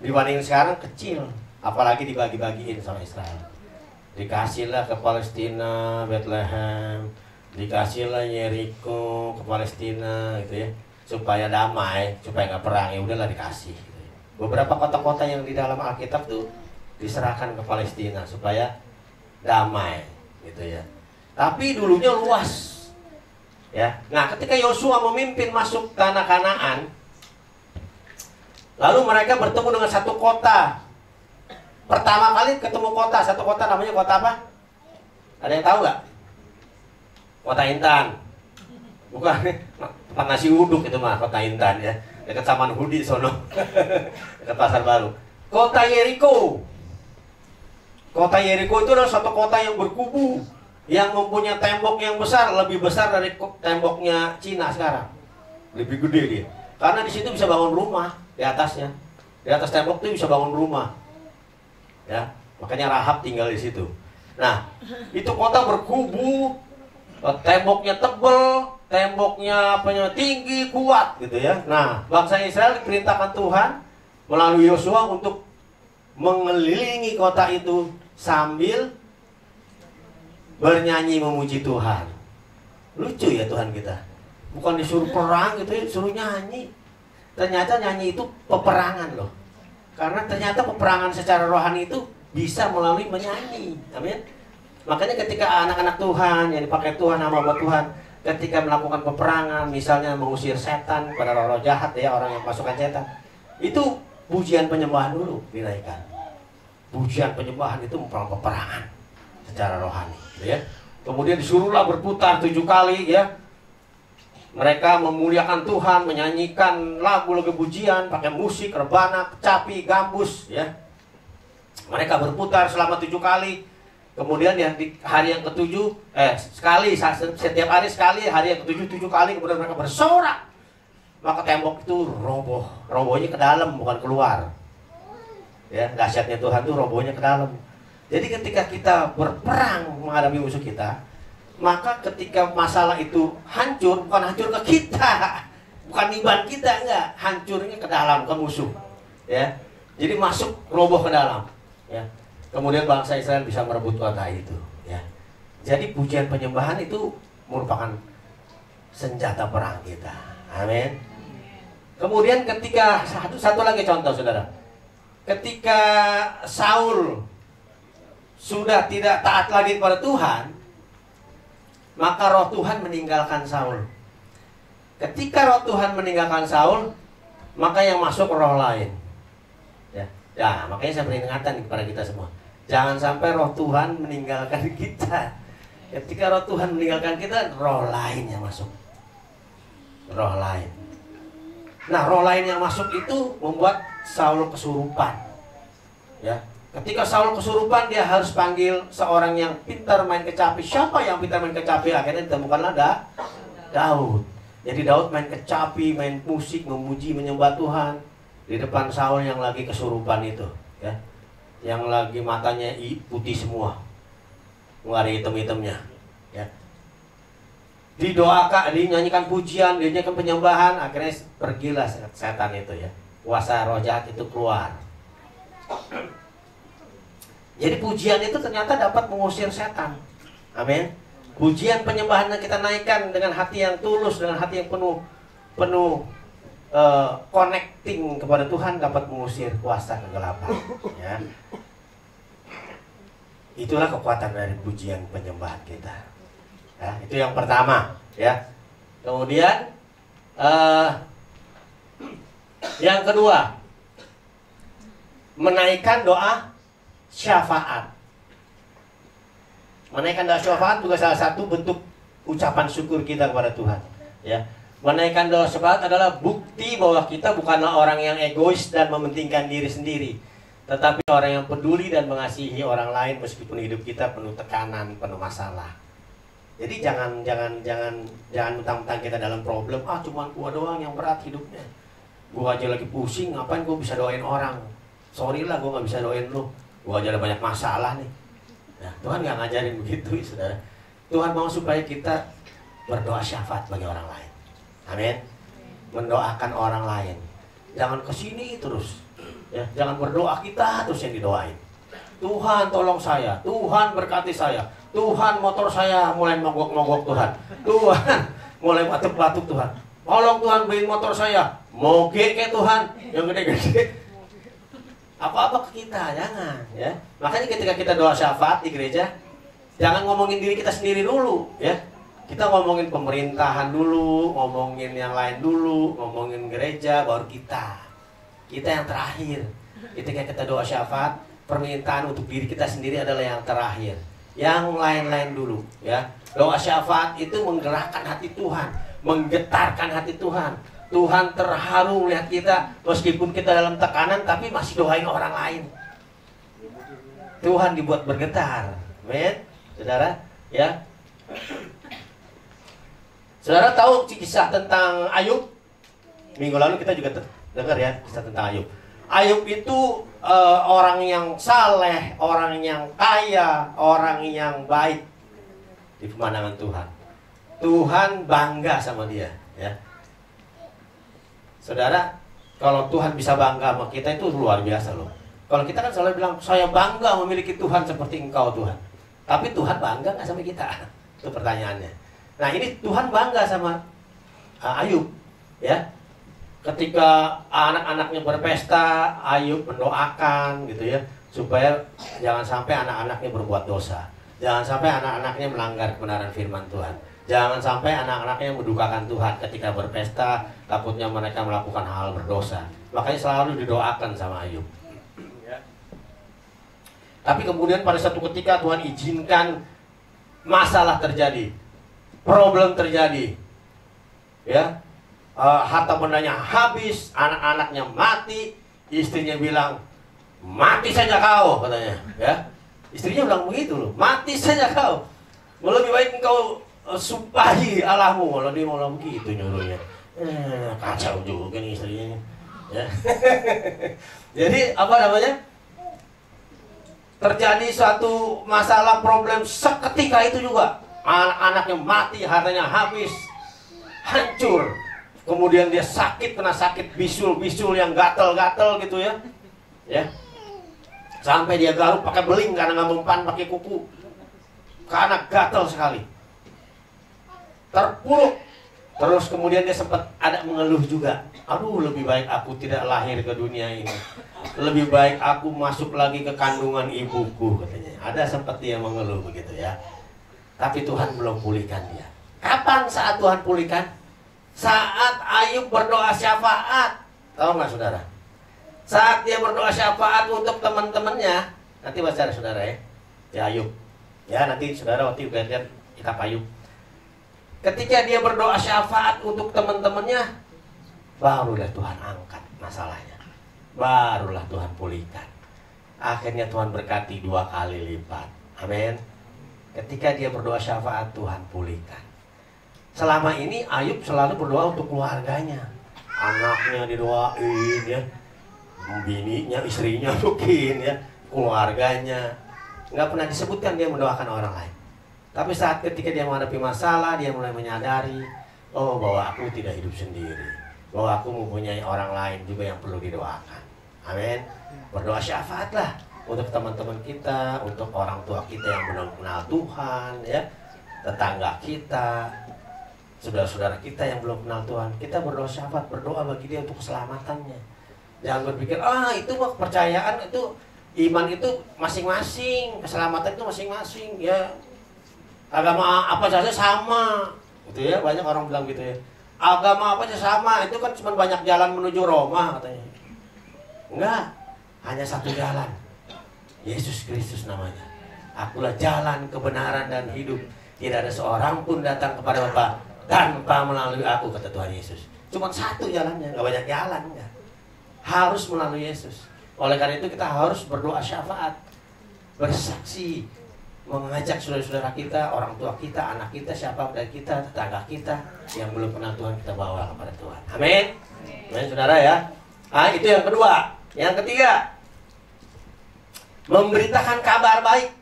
dibanding sekarang, kecil. Apalagi dibagi-bagiin sama Israel. Dikasihlah ke Palestina, Bethlehem, dikasihlah Yeriko ke Palestina gitu ya, supaya damai, supaya nggak perang. Ya udahlah dikasih gitu ya. Beberapa kota-kota yang di dalam Alkitab tuh diserahkan ke Palestina supaya damai gitu ya. Tapi dulunya luas. Ya. Nah, ketika Yosua memimpin masuk tanah Kanaan, lalu mereka bertemu dengan satu kota. Pertama kali ketemu kota, satu kota namanya kota apa? Ada yang tahu nggak? Kota Intan. Bukan, tempat nasi uduk itu mah, kota Intan ya. Dekat Saman Hudi sono. Dekat Pasar Baru. Kota Yeriko. Kota Yeriko itu adalah suatu kota yang berkubu, yang mempunyai tembok yang besar, lebih besar dari temboknya Cina sekarang. Lebih gede dia. Karena di situ bisa bangun rumah di atasnya. Di atas tembok itu bisa bangun rumah. Ya, makanya Rahab tinggal di situ. Nah, itu kota berkubu, temboknya tebal, temboknya tinggi, kuat gitu ya. Nah, bangsa Israel diperintahkan Tuhan melalui Yosua untuk mengelilingi kota itu sambil bernyanyi memuji Tuhan. Lucu ya Tuhan kita. Bukan disuruh perang gitu ya, disuruh nyanyi. Ternyata nyanyi itu peperangan loh. Karena ternyata peperangan secara rohani itu bisa melalui menyanyi. Amin. Makanya ketika anak-anak Tuhan yang dipakai Tuhan, hamba Tuhan, ketika melakukan peperangan, misalnya mengusir setan pada roh-roh jahat ya, orang yang pasukan setan, itu pujian penyembahan dulu dinaikkan. Pujian penyembahan itu merupakan peperangan secara rohani, ya. Kemudian disuruhlah berputar 7 kali, ya. Mereka memuliakan Tuhan, menyanyikan lagu-lagu pujian, pakai musik, rebana, kecapi, gambus, ya. Mereka berputar selama 7 kali. Kemudian yang di hari yang ke-7, sekali, setiap hari sekali, hari yang ke-7, 7 kali, kemudian mereka bersorak. Maka tembok itu roboh. Robohnya ke dalam, bukan keluar. Ya, dahsyatnya Tuhan itu robohnya ke dalam. Jadi ketika kita berperang menghadapi musuh kita, maka ketika masalah itu hancur, bukan hancur ke kita, bukan niban kita, enggak, hancurnya ke dalam, ke musuh. Ya, jadi masuk roboh ke dalam. Ya, kemudian bangsa Israel bisa merebut kota itu. Ya, jadi pujian penyembahan itu merupakan senjata perang kita. Amin. Kemudian ketika satu lagi contoh saudara, ketika Saul sudah tidak taat lagi kepada Tuhan, maka roh Tuhan meninggalkan Saul. Ketika roh Tuhan meninggalkan Saul, maka yang masuk roh lain. Ya, makanya saya peringatkan kepada kita semua, jangan sampai roh Tuhan meninggalkan kita. Ketika roh Tuhan meninggalkan kita, roh lain yang masuk. Roh lain. Nah, roh lain yang masuk itu membuat Saul kesurupan. Ya, ketika Saul kesurupan, dia harus panggil seorang yang pintar main kecapi. Siapa yang pintar main kecapi? Akhirnya ditemukanlah Daud. Jadi Daud main kecapi, main musik, memuji, menyembah Tuhan di depan Saul yang lagi kesurupan itu, ya, yang lagi matanya putih semua, nggak ada hitam-hitamnya, ya. Didoakan, dinyanyikan pujian, dinyanyikan penyembahan, akhirnya pergilah setan itu, ya, kuasa roh jahat itu keluar. Jadi pujian itu ternyata dapat mengusir setan. Amin. Pujian penyembahan yang kita naikkan dengan hati yang tulus, dengan hati yang penuh connecting kepada Tuhan, dapat mengusir kuasa kegelapan. Ya. Itulah kekuatan dari pujian penyembahan kita. Ya, itu yang pertama. Ya. Kemudian yang kedua, menaikkan doa syafaat. Menaikkan doa syafaat juga salah satu bentuk ucapan syukur kita kepada Tuhan. Ya. Menaikkan doa syafaat adalah bukti bahwa kita bukanlah orang yang egois dan mementingkan diri sendiri, tetapi orang yang peduli dan mengasihi orang lain meskipun hidup kita penuh tekanan, penuh masalah. Jadi jangan mentang-mentang kita dalam problem, cuman gua doang yang berat hidupnya. Gua aja lagi pusing, ngapain gua bisa doain orang? Sorry lah, gua nggak bisa doain lu. Gua aja ada banyak masalah nih. Nah, Tuhan nggak ngajarin begitu, saudara. Tuhan mau supaya kita berdoa syafaat bagi orang lain. Amin. Mendoakan orang lain. Jangan kesini terus. Ya, jangan berdoa kita terus yang didoain. Tuhan tolong saya, Tuhan berkati saya, Tuhan motor saya mulai mogok-mogok Tuhan, Tuhan mulai batuk-batuk Tuhan, tolong Tuhan beliin motor saya, moge ke Tuhan yang gede-gede. Apa-apa ke kita, jangan. Ya. Makanya ketika kita doa syafaat di gereja, jangan ngomongin diri kita sendiri dulu. Ya. Kita ngomongin pemerintahan dulu, ngomongin yang lain dulu, ngomongin gereja, baru kita. Kita yang terakhir. Ketika kita doa syafaat, permintaan untuk diri kita sendiri adalah yang terakhir. Yang lain-lain dulu, ya. Doa syafaat itu menggerakkan hati Tuhan, menggetarkan hati Tuhan. Tuhan terharu melihat kita, meskipun kita dalam tekanan, tapi masih doain orang lain. Tuhan dibuat bergetar, amin, saudara, ya. Saudara tahu kisah tentang Ayub? Minggu lalu kita juga dengar ya kisah tentang Ayub. Ayub itu orang yang saleh, orang yang kaya, orang yang baik di pemandangan Tuhan. Tuhan bangga sama dia, ya. Saudara, kalau Tuhan bisa bangga sama kita itu luar biasa loh. Kalau kita kan selalu bilang, saya bangga memiliki Tuhan seperti Engkau Tuhan. Tapi Tuhan bangga nggak sama kita? Itu pertanyaannya. Nah ini Tuhan bangga sama Ayub, ya. Ketika anak-anaknya berpesta, Ayub mendoakan gitu ya, supaya jangan sampai anak-anaknya berbuat dosa. Jangan sampai anak-anaknya melanggar kebenaran firman Tuhan. Jangan sampai anak-anaknya mendukakan Tuhan ketika berpesta, takutnya mereka melakukan hal berdosa. Makanya selalu didoakan sama Ayub. Tapi kemudian pada satu ketika Tuhan izinkan masalah terjadi, problem terjadi, ya, harta bendanya habis, anak-anaknya mati, istrinya bilang, mati saja kau, katanya, ya. Istrinya bilang begitu loh, mati saja kau, lebih baik engkau sumpahi Allahmu. Kalau dia mau begitu nyuruhnya, kacau juga nih istrinya, ya. Jadi apa namanya? Terjadi suatu masalah problem seketika itu juga, anak-anaknya mati, hartanya habis, hancur. Kemudian dia sakit, kena sakit bisul yang gatel-gatel gitu ya, ya. Sampai dia garuk pakai beling karena nggak mempan pakai kuku, karena gatel sekali, terpuruk. Terus kemudian dia sempat ada mengeluh juga, aduh lebih baik aku tidak lahir ke dunia ini, lebih baik aku masuk lagi ke kandungan ibuku, katanya. Ada sempat dia mengeluh begitu ya. Tapi Tuhan belum pulihkan dia. Kapan saat Tuhan pulihkan? Saat Ayub berdoa syafaat. Tahu nggak saudara? Saat dia berdoa syafaat untuk teman-temannya. Nanti baca saudara ya. Ya Ayub. Ya nanti saudara waktu lihat kitab Ayub. Ketika dia berdoa syafaat untuk teman-temannya, barulah Tuhan angkat masalahnya. Barulah Tuhan pulihkan. Akhirnya Tuhan berkati 2 kali lipat. Amin. Ketika dia berdoa syafaat, Tuhan pulihkan. Selama ini Ayub selalu berdoa untuk keluarganya. Anaknya didoain ya, bininya, istrinya mungkin ya, keluarganya. Nggak pernah disebutkan dia mendoakan orang lain. Tapi saat ketika dia menghadapi masalah, dia mulai menyadari, oh bahwa aku tidak hidup sendiri, bahwa aku mempunyai orang lain juga yang perlu didoakan. Amin. Berdoa syafaatlah untuk teman-teman kita, untuk orang tua kita yang belum kenal Tuhan, ya, tetangga kita, saudara-saudara kita yang belum kenal Tuhan. Kita berdoa syafaat, berdoa bagi dia untuk keselamatannya. Jangan berpikir, itu mah kepercayaan, itu iman itu masing-masing, keselamatan itu masing-masing, ya. Agama apa saja sama, gitu ya. Banyak orang bilang gitu ya. Agama apa saja sama, itu kan cuma banyak jalan menuju Roma, katanya. Enggak, hanya satu jalan. Yesus Kristus namanya. Akulah jalan, kebenaran, dan hidup. Tidak ada seorang pun datang kepada Bapa tanpa melalui aku, kata Tuhan Yesus. Cuma satu jalannya, nggak banyak jalan, enggak. Harus melalui Yesus. Oleh karena itu kita harus berdoa syafaat, bersaksi, mengajak saudara-saudara kita, orang tua kita, anak kita, siapa dari kita, tetangga kita yang belum kenal Tuhan, kita bawa kepada Tuhan. Amin. Amin, saudara ya. Itu yang kedua. Yang ketiga, memberitakan kabar baik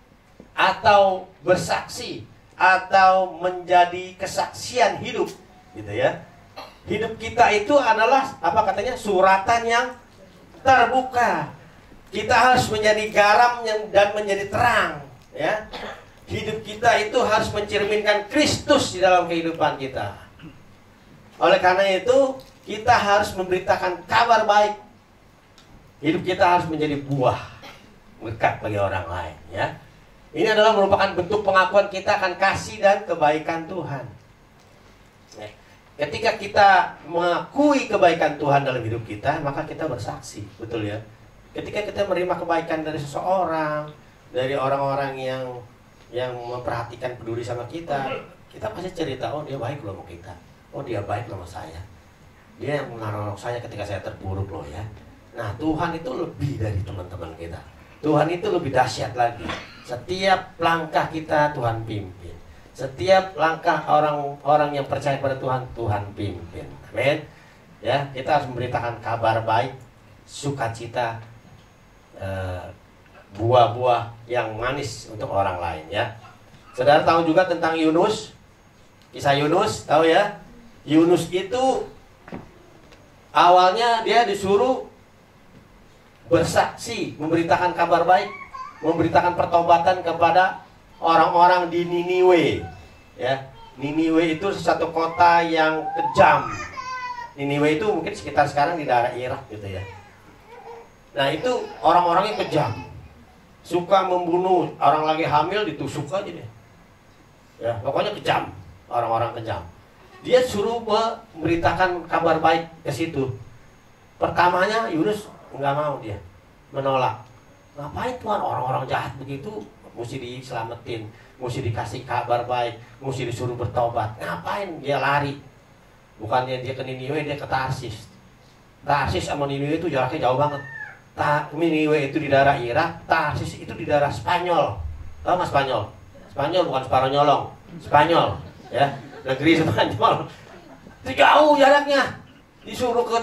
atau bersaksi atau menjadi kesaksian hidup, gitu ya. Hidup kita itu adalah apa katanya, suratan yang terbuka. Kita harus menjadi garam dan menjadi terang, ya. Hidup kita itu harus mencerminkan Kristus di dalam kehidupan kita. Oleh karena itu kita harus memberitakan kabar baik. Hidup kita harus menjadi buah berkat bagi orang lain, ya. Ini adalah merupakan bentuk pengakuan kita akan kasih dan kebaikan Tuhan. Ketika kita mengakui kebaikan Tuhan dalam hidup kita, maka kita bersaksi, betul ya? Ketika kita menerima kebaikan dari seseorang, dari orang-orang yang memperhatikan, peduli sama kita, kita pasti cerita, oh dia baik loh sama kita, oh dia baik loh sama saya, dia yang menolong saya ketika saya terpuruk loh ya. Nah, Tuhan itu lebih dari teman-teman kita. Tuhan itu lebih dahsyat lagi. Setiap langkah kita Tuhan pimpin. Setiap langkah orang-orang yang percaya pada Tuhan, Tuhan pimpin. Amin. Ya, kita harus memberitakan kabar baik, sukacita, buah-buah yang manis untuk orang lain ya. Saudara tahu juga tentang Yunus? Kisah Yunus, tahu ya? Yunus itu awalnya dia disuruh bersaksi, memberitakan kabar baik, memberitakan pertobatan kepada orang-orang di Niniwe. Ya, Niniwe itu satu kota yang kejam. Niniwe itu mungkin sekitar sekarang di daerah Irak gitu ya. Nah, itu orang-orang yang kejam, suka membunuh, orang lagi hamil ditusuk aja deh. Ya, pokoknya kejam, orang-orang kejam. Dia suruh memberitakan kabar baik ke situ. Pertamanya Yunus nggak mau, dia menolak. Ngapain Tuhan, orang-orang jahat begitu mesti diselamatin, mesti dikasih kabar baik, mesti disuruh bertobat. Ngapain dia lari? Bukannya dia ke Niniwe, dia ke Tarsis. Tarsis sama Niniwe itu jaraknya jauh banget. Niniwe itu di daerah Irak, Tarsis itu di daerah Spanyol. Tahu nggak Spanyol? Spanyol bukan separuh nyolong, Spanyol ya, negeri Spanyol. Itu jauh jaraknya. Disuruh ke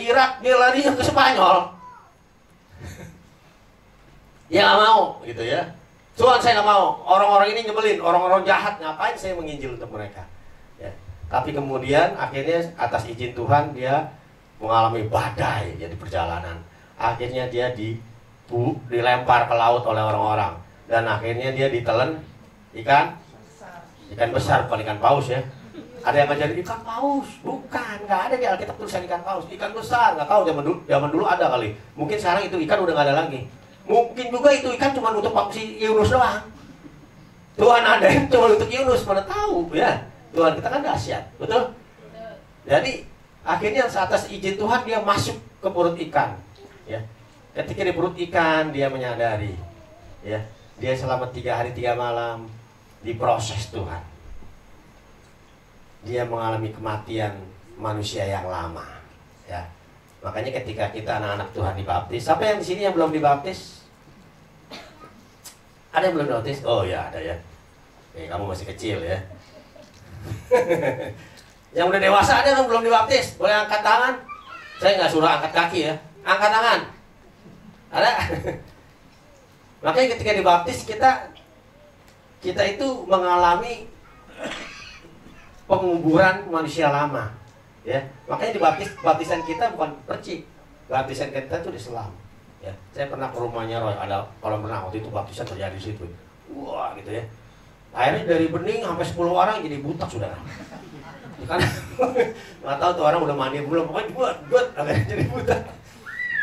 Irak, dia larinya ke Spanyol. Dia nggak mau gitu ya. Tuhan, saya nggak mau, orang-orang ini nyebelin, orang-orang jahat, ngapain saya menginjil untuk mereka ya. Tapi kemudian akhirnya atas izin Tuhan dia mengalami badai jadi perjalanan. Akhirnya dia dilempar ke laut oleh orang-orang, dan akhirnya dia ditelan ikan besar, bukan ikan paus ya. Ada yang ngajarin ikan paus, bukan, nggak ada di Alkitab tulisan ikan paus, ikan besar. Nggak tahu, zaman dulu ada kali, mungkin sekarang itu ikan udah nggak ada lagi. Mungkin juga itu ikan cuma untuk si Yunus doang. Tuhan ada yang cuma untuk Yunus, mana tahu ya. Tuhan kita kan dahsyat, betul? Jadi akhirnya atas izin Tuhan dia masuk ke perut ikan ya. Ketika di perut ikan dia menyadari ya, dia selama 3 hari 3 malam diproses Tuhan. Dia mengalami kematian manusia yang lama ya. Makanya ketika kita anak-anak Tuhan dibaptis, siapa yang di sini yang belum dibaptis? Ada yang belum dibaptis? Oh ya, ada ya. Kamu masih kecil ya. Yang udah dewasa ada yang belum dibaptis? Boleh angkat tangan? Saya nggak suruh angkat kaki ya. Angkat tangan. Ada? Makanya ketika dibaptis kita itu mengalami penguburan manusia lama. Ya, makanya baptisan kita bukan percik, baptisan kita itu diselam. Ya, saya pernah ke rumahnya Roy, ada kolam renang, waktu itu baptisan terjadi di situ. Wah, gitu ya. Akhirnya dari bening sampai 10 orang jadi butak sudah. Ya kan? Nggak tahu tuh orang udah mandi belum, pokoknya buat akhirnya jadi butak.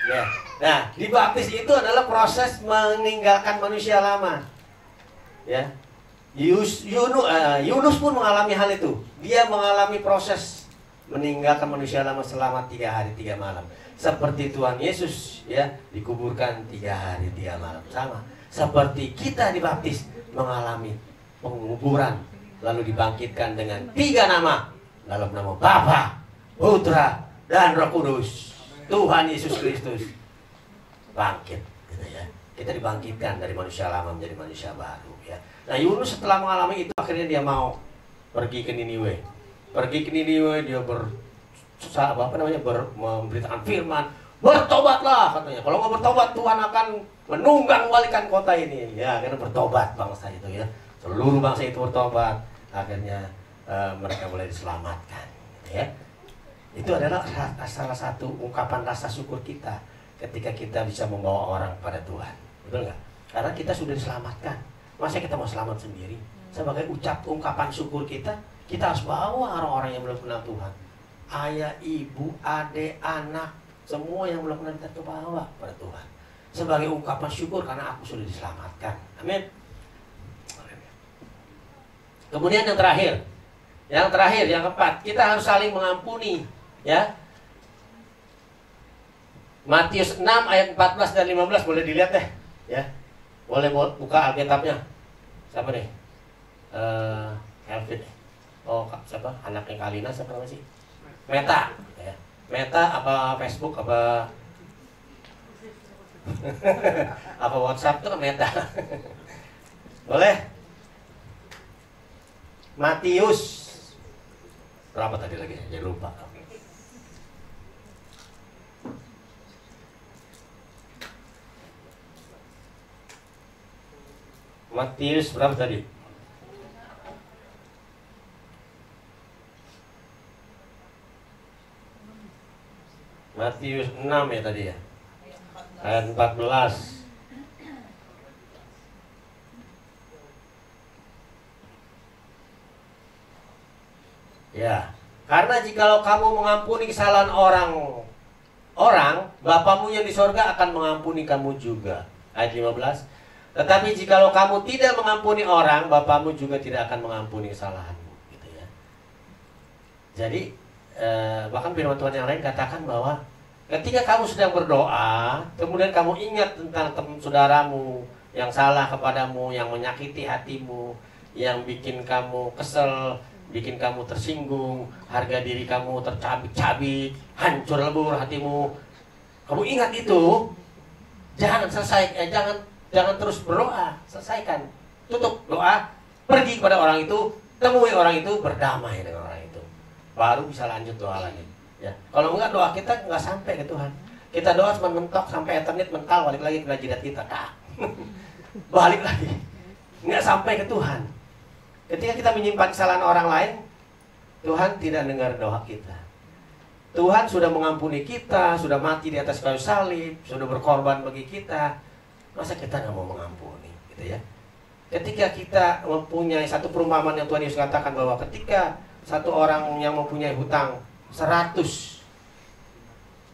Ya. Nah, dibaptis itu adalah proses meninggalkan manusia lama. Ya. Yunus pun mengalami hal itu. Dia mengalami proses meninggalkan manusia lama selama 3 hari 3 malam. Seperti Tuhan Yesus ya, dikuburkan 3 hari 3 malam. Sama seperti kita dibaptis mengalami penguburan, lalu dibangkitkan dengan 3 nama, dalam nama Bapa, Putra, dan Roh Kudus. Tuhan Yesus Kristus bangkit gitu ya. Kita dibangkitkan dari manusia lama menjadi manusia baru ya. Nah, Yunus setelah mengalami itu akhirnya dia mau pergi ke Niniwe. Pergi ke Niniwe, dia memberitakan firman, bertobatlah katanya. Kalau nggak bertobat Tuhan akan menunggang walikan kota ini. Ya, karena bertobat bangsa itu ya. Seluruh bangsa itu bertobat. Akhirnya mereka mulai diselamatkan. Ya, itu adalah salah satu ungkapan rasa syukur kita ketika kita bisa membawa orang pada Tuhan. Betul nggak? Karena kita sudah diselamatkan. Masa kita mau selamat sendiri? Sebagai ungkapan syukur kita harus bawa orang-orang yang belum kenal Tuhan. Ayah, ibu, adik, anak, semua yang belum kenal kita bawa pada Tuhan. Sebagai ungkapan syukur karena aku sudah diselamatkan. Amin. Kemudian yang terakhir, yang keempat, kita harus saling mengampuni, ya. Matius 6 ayat 14 dan 15 boleh dilihat deh, ya. Boleh buka Alkitabnya. Siapa nih? Elvin. Oh, siapa? Anaknya Kalina siapa namanya sih? Meta, ya. Meta apa Facebook apa apa WhatsApp itu kan Meta. Boleh? Matius berapa tadi lagi? Jangan lupa. Matius berapa tadi? Matius 6 ya tadi ya. Ayat 14. Ya, karena jikalau kamu mengampuni kesalahan orang, Bapamu yang di sorga akan mengampuni kamu juga. Ayat 15. Tetapi jikalau kamu tidak mengampuni orang, Bapamu juga tidak akan mengampuni kesalahanmu, gitu ya. Jadi bahkan firman Tuhan yang lain katakan bahwa ketika kamu sedang berdoa, kemudian kamu ingat tentang teman saudaramu yang salah kepadamu, yang menyakiti hatimu, yang bikin kamu kesel, bikin kamu tersinggung, harga diri kamu tercabik-cabik, hancur lebur hatimu. Kamu ingat itu, jangan jangan terus berdoa, selesaikan, tutup doa, pergi kepada orang itu, temui orang itu, berdamai dengan orang itu, baru bisa lanjut doa lagi. Ya, kalau enggak doa kita enggak sampai ke Tuhan. Kita doa cuma mentok sampai eternit mental, balik lagi ke jidat kita, balik lagi, enggak sampai ke Tuhan. Ketika kita menyimpan kesalahan orang lain, Tuhan tidak dengar doa kita. Tuhan sudah mengampuni kita, sudah mati di atas kayu salib, sudah berkorban bagi kita. Masa kita nggak mau mengampuni, gitu ya? Ketika kita mempunyai satu perumpamaan yang Tuhan Yesus katakan bahwa ketika satu orang yang mempunyai hutang 100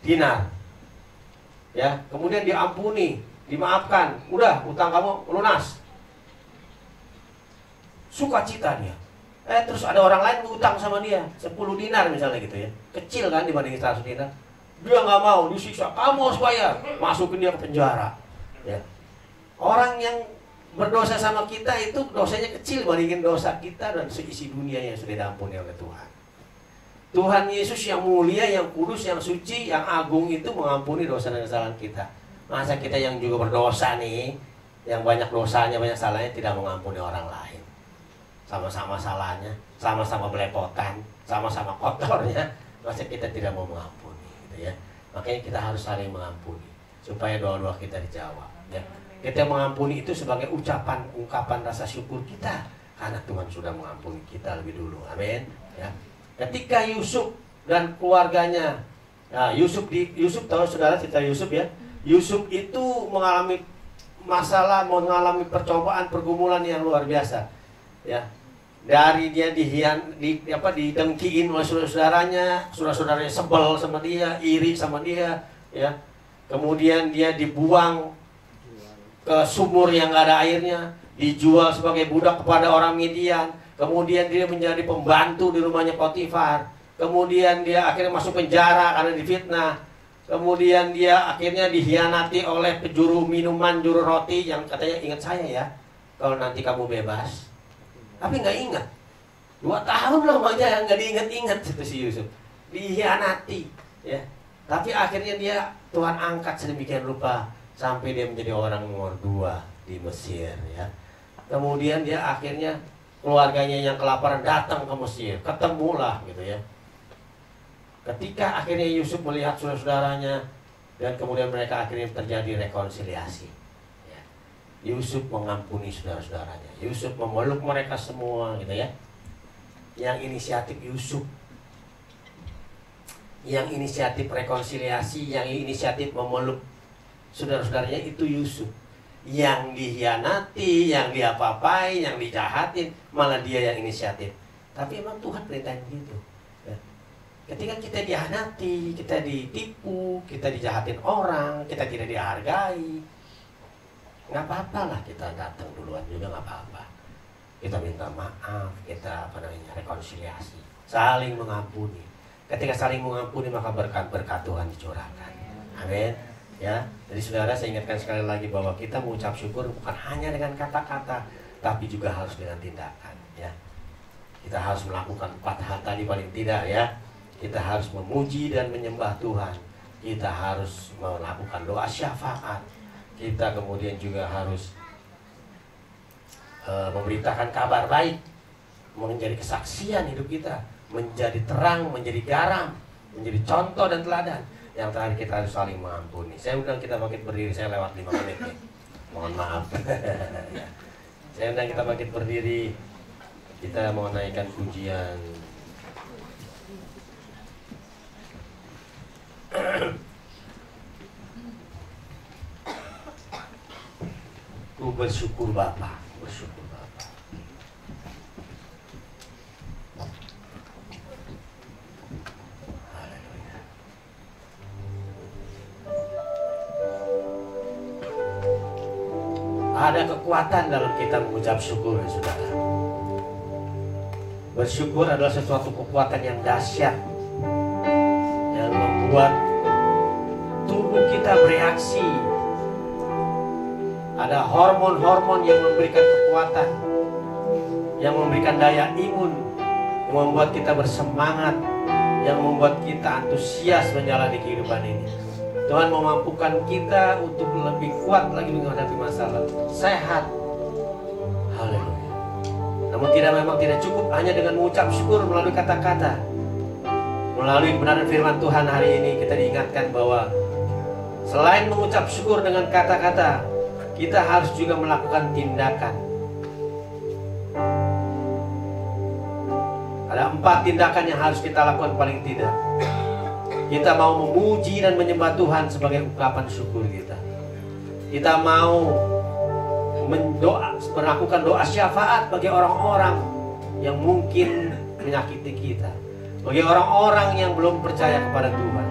dinar, ya, kemudian diampuni, dimaafkan, udah hutang kamu lunas, sukacita dia. Terus ada orang lain berhutang sama dia 10 dinar misalnya gitu ya, kecil kan dibanding 100 dinar. Dia nggak mau, disiksa, kamu harus bayar, masukin dia ke penjara. Ya. Orang yang berdosa sama kita itu dosanya kecil dibandingin dosa kita dan seisi dunia yang sudah diampuni oleh Tuhan. Tuhan Yesus yang mulia, yang kudus, yang suci, yang agung itu mengampuni dosa dan kesalahan kita. Masa kita yang juga berdosa nih, yang banyak dosanya, banyak salahnya, tidak mengampuni orang lain. Sama-sama salahnya, sama-sama belepotan, sama-sama kotornya, masa kita tidak mau mengampuni, gitu ya. Makanya kita harus saling mengampuni supaya doa-doa kita dijawab, ya. Kita mengampuni itu sebagai ungkapan rasa syukur kita karena Tuhan sudah mengampuni kita lebih dulu. Amin, ya. Ketika Yusuf dan keluarganya, nah, Yusuf tahu saudara cerita Yusuf ya. Yusuf itu mengalami masalah, mengalami percobaan, pergumulan yang luar biasa, ya. Dari dia didengkiin oleh saudara-saudaranya sebel sama dia, iri sama dia, ya. Kemudian dia dibuang ke sumur yang gak ada airnya, dijual sebagai budak kepada orang Midian. Kemudian dia menjadi pembantu di rumahnya Potifar. Kemudian dia akhirnya masuk penjara karena difitnah. Kemudian dia akhirnya dihianati oleh penjuru minuman, juru roti yang katanya, ingat saya ya, kalau nanti kamu bebas. Tapi nggak ingat. 2 tahun lamanya yang nggak diingat-ingat itu si Yusuf. Dihianati, ya. Tapi akhirnya dia Tuhan angkat sedemikian rupa sampai dia menjadi orang nomor 2 di Mesir, ya. Kemudian dia akhirnya keluarganya yang kelaparan datang ke Mesir, ketemulah gitu ya. Ketika akhirnya Yusuf melihat saudara-saudaranya dan kemudian mereka akhirnya terjadi rekonsiliasi, ya. Yusuf mengampuni saudara-saudaranya, Yusuf memeluk mereka semua gitu ya. Yang inisiatif Yusuf, yang inisiatif rekonsiliasi, yang inisiatif memeluk saudara-saudaranya itu Yusuf. Yang dihianati, yang diapa-apain, yang dijahatin, malah dia yang inisiatif. Tapi emang Tuhan perintahin gitu, ya. Ketika kita dihianati, kita ditipu, kita dijahatin orang, kita tidak dihargai, nggak apa-apa lah kita datang duluan juga, nggak apa-apa. kita minta maaf, kita rekonsiliasi, saling mengampuni. Ketika saling mengampuni maka berkat Tuhan dicurahkan. Amin. Ya, jadi saudara, saya ingatkan sekali lagi bahwa kita mengucap syukur bukan hanya dengan kata-kata, tapi juga harus dengan tindakan. Ya, kita harus melakukan 4 hal tadi paling tidak ya. Kita harus memuji dan menyembah Tuhan. Kita harus melakukan doa syafaat. Kita kemudian juga harus memberitakan kabar baik, menjadi kesaksian hidup kita, menjadi terang, menjadi garam, menjadi contoh dan teladan. Yang terakhir kita harus saling mengampuni. Saya undang kita bangkit berdiri, saya lewat 5 menit nih. Mohon maaf. Saya undang kita bangkit berdiri. Kita mau naikkan pujian. Ku bersyukur Bapa, bersyukur Bapa. Haleluya. Ada kekuatan dalam kita mengucap syukur, saudara. Bersyukur adalah sesuatu kekuatan yang dahsyat yang membuat tubuh kita bereaksi. Ada hormon-hormon yang memberikan kekuatan, yang memberikan daya imun, yang membuat kita bersemangat, yang membuat kita antusias menjalani kehidupan ini. Tuhan memampukan kita untuk lebih kuat lagi menghadapi masalah, sehat. Haleluya. Namun memang tidak cukup hanya dengan mengucap syukur melalui kata-kata. Melalui kebenaran firman Tuhan hari ini kita diingatkan bahwa selain mengucap syukur dengan kata-kata, kita harus juga melakukan tindakan. Ada 4 tindakan yang harus kita lakukan paling tidak. Kita mau memuji dan menyembah Tuhan sebagai ungkapan syukur kita. Kita mau melakukan doa syafaat bagi orang-orang yang mungkin menyakiti kita, bagi orang-orang yang belum percaya kepada Tuhan.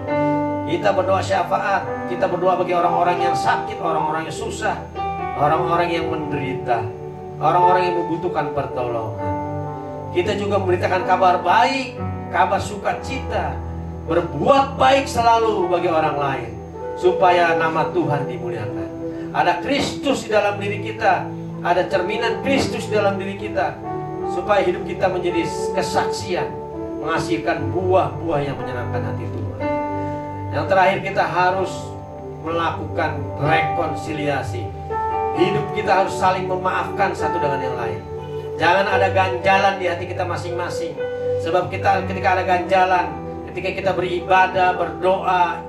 Kita berdoa syafaat, kita berdoa bagi orang-orang yang sakit, orang-orang yang susah, orang-orang yang menderita, orang-orang yang membutuhkan pertolongan. Kita juga memberitakan kabar baik, kabar sukacita, berbuat baik selalu bagi orang lain, supaya nama Tuhan dimuliakan. Ada Kristus di dalam diri kita, ada cerminan Kristus di dalam diri kita, supaya hidup kita menjadi kesaksian, menghasilkan buah-buah yang menyenangkan hati Tuhan. Yang terakhir, kita harus melakukan rekonsiliasi. Hidup kita harus saling memaafkan satu dengan yang lain. Jangan ada ganjalan di hati kita masing-masing. Sebab ketika ada ganjalan, ketika kita beribadah, berdoa,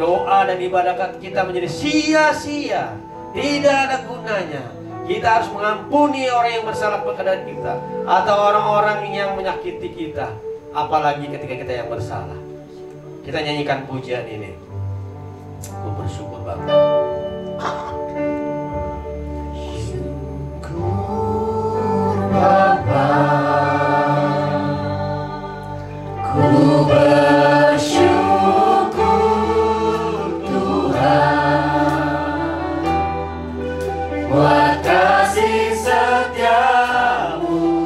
doa dan ibadah kita menjadi sia-sia, tidak ada gunanya. Kita harus mengampuni orang yang bersalah kepada kita, atau orang-orang yang menyakiti kita, apalagi ketika kita yang bersalah. Kita nyanyikan pujian ini. Aku bersyukur Bapa. Syukur Bapa, ku bersyukur Tuhan, buat kasih setiamu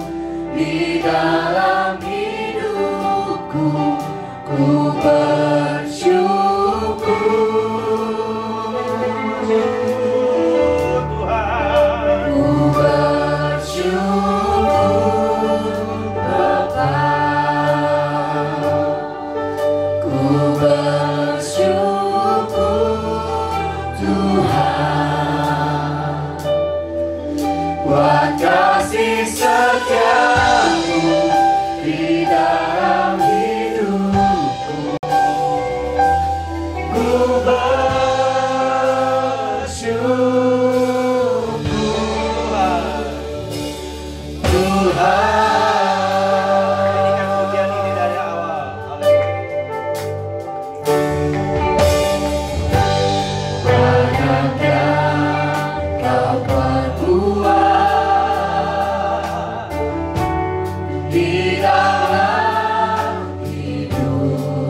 di dalam hidupku. Ku bersyukur Tuhan, ku bersyukur Bapa, ku bersyukur Tuhan, buat kasih setiamu di dalam hidupku. Ku bersyukur Tuhan. Nyanyikan pujian ini dari awal. Banyak yang kau perbuat di dalam hidupku.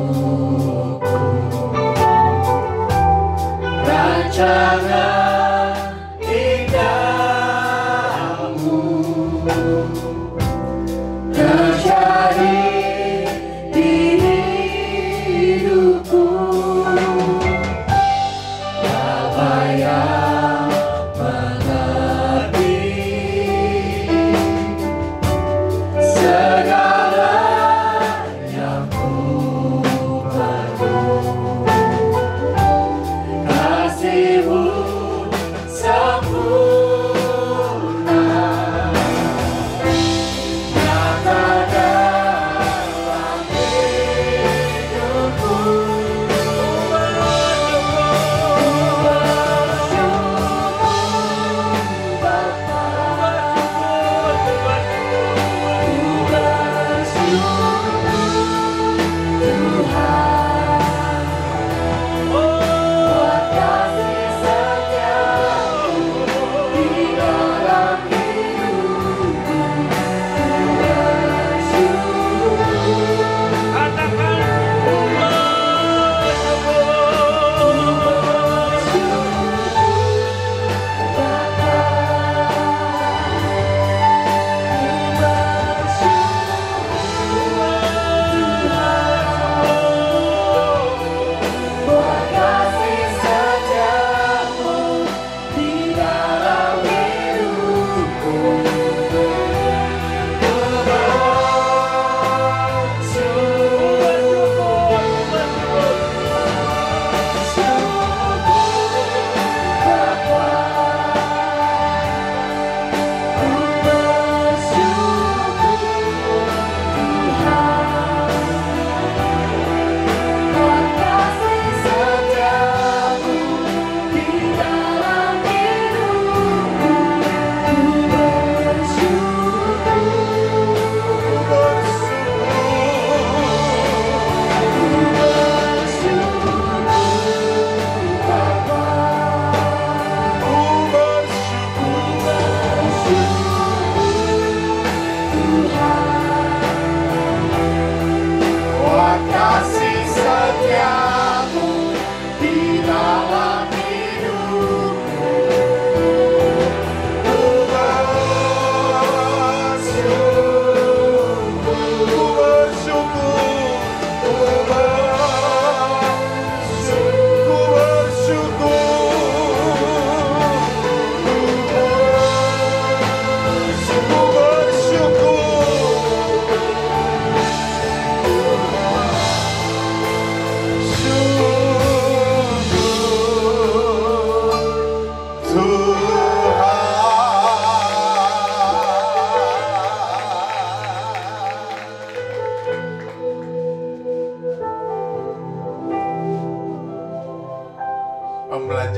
Rancangan indahmu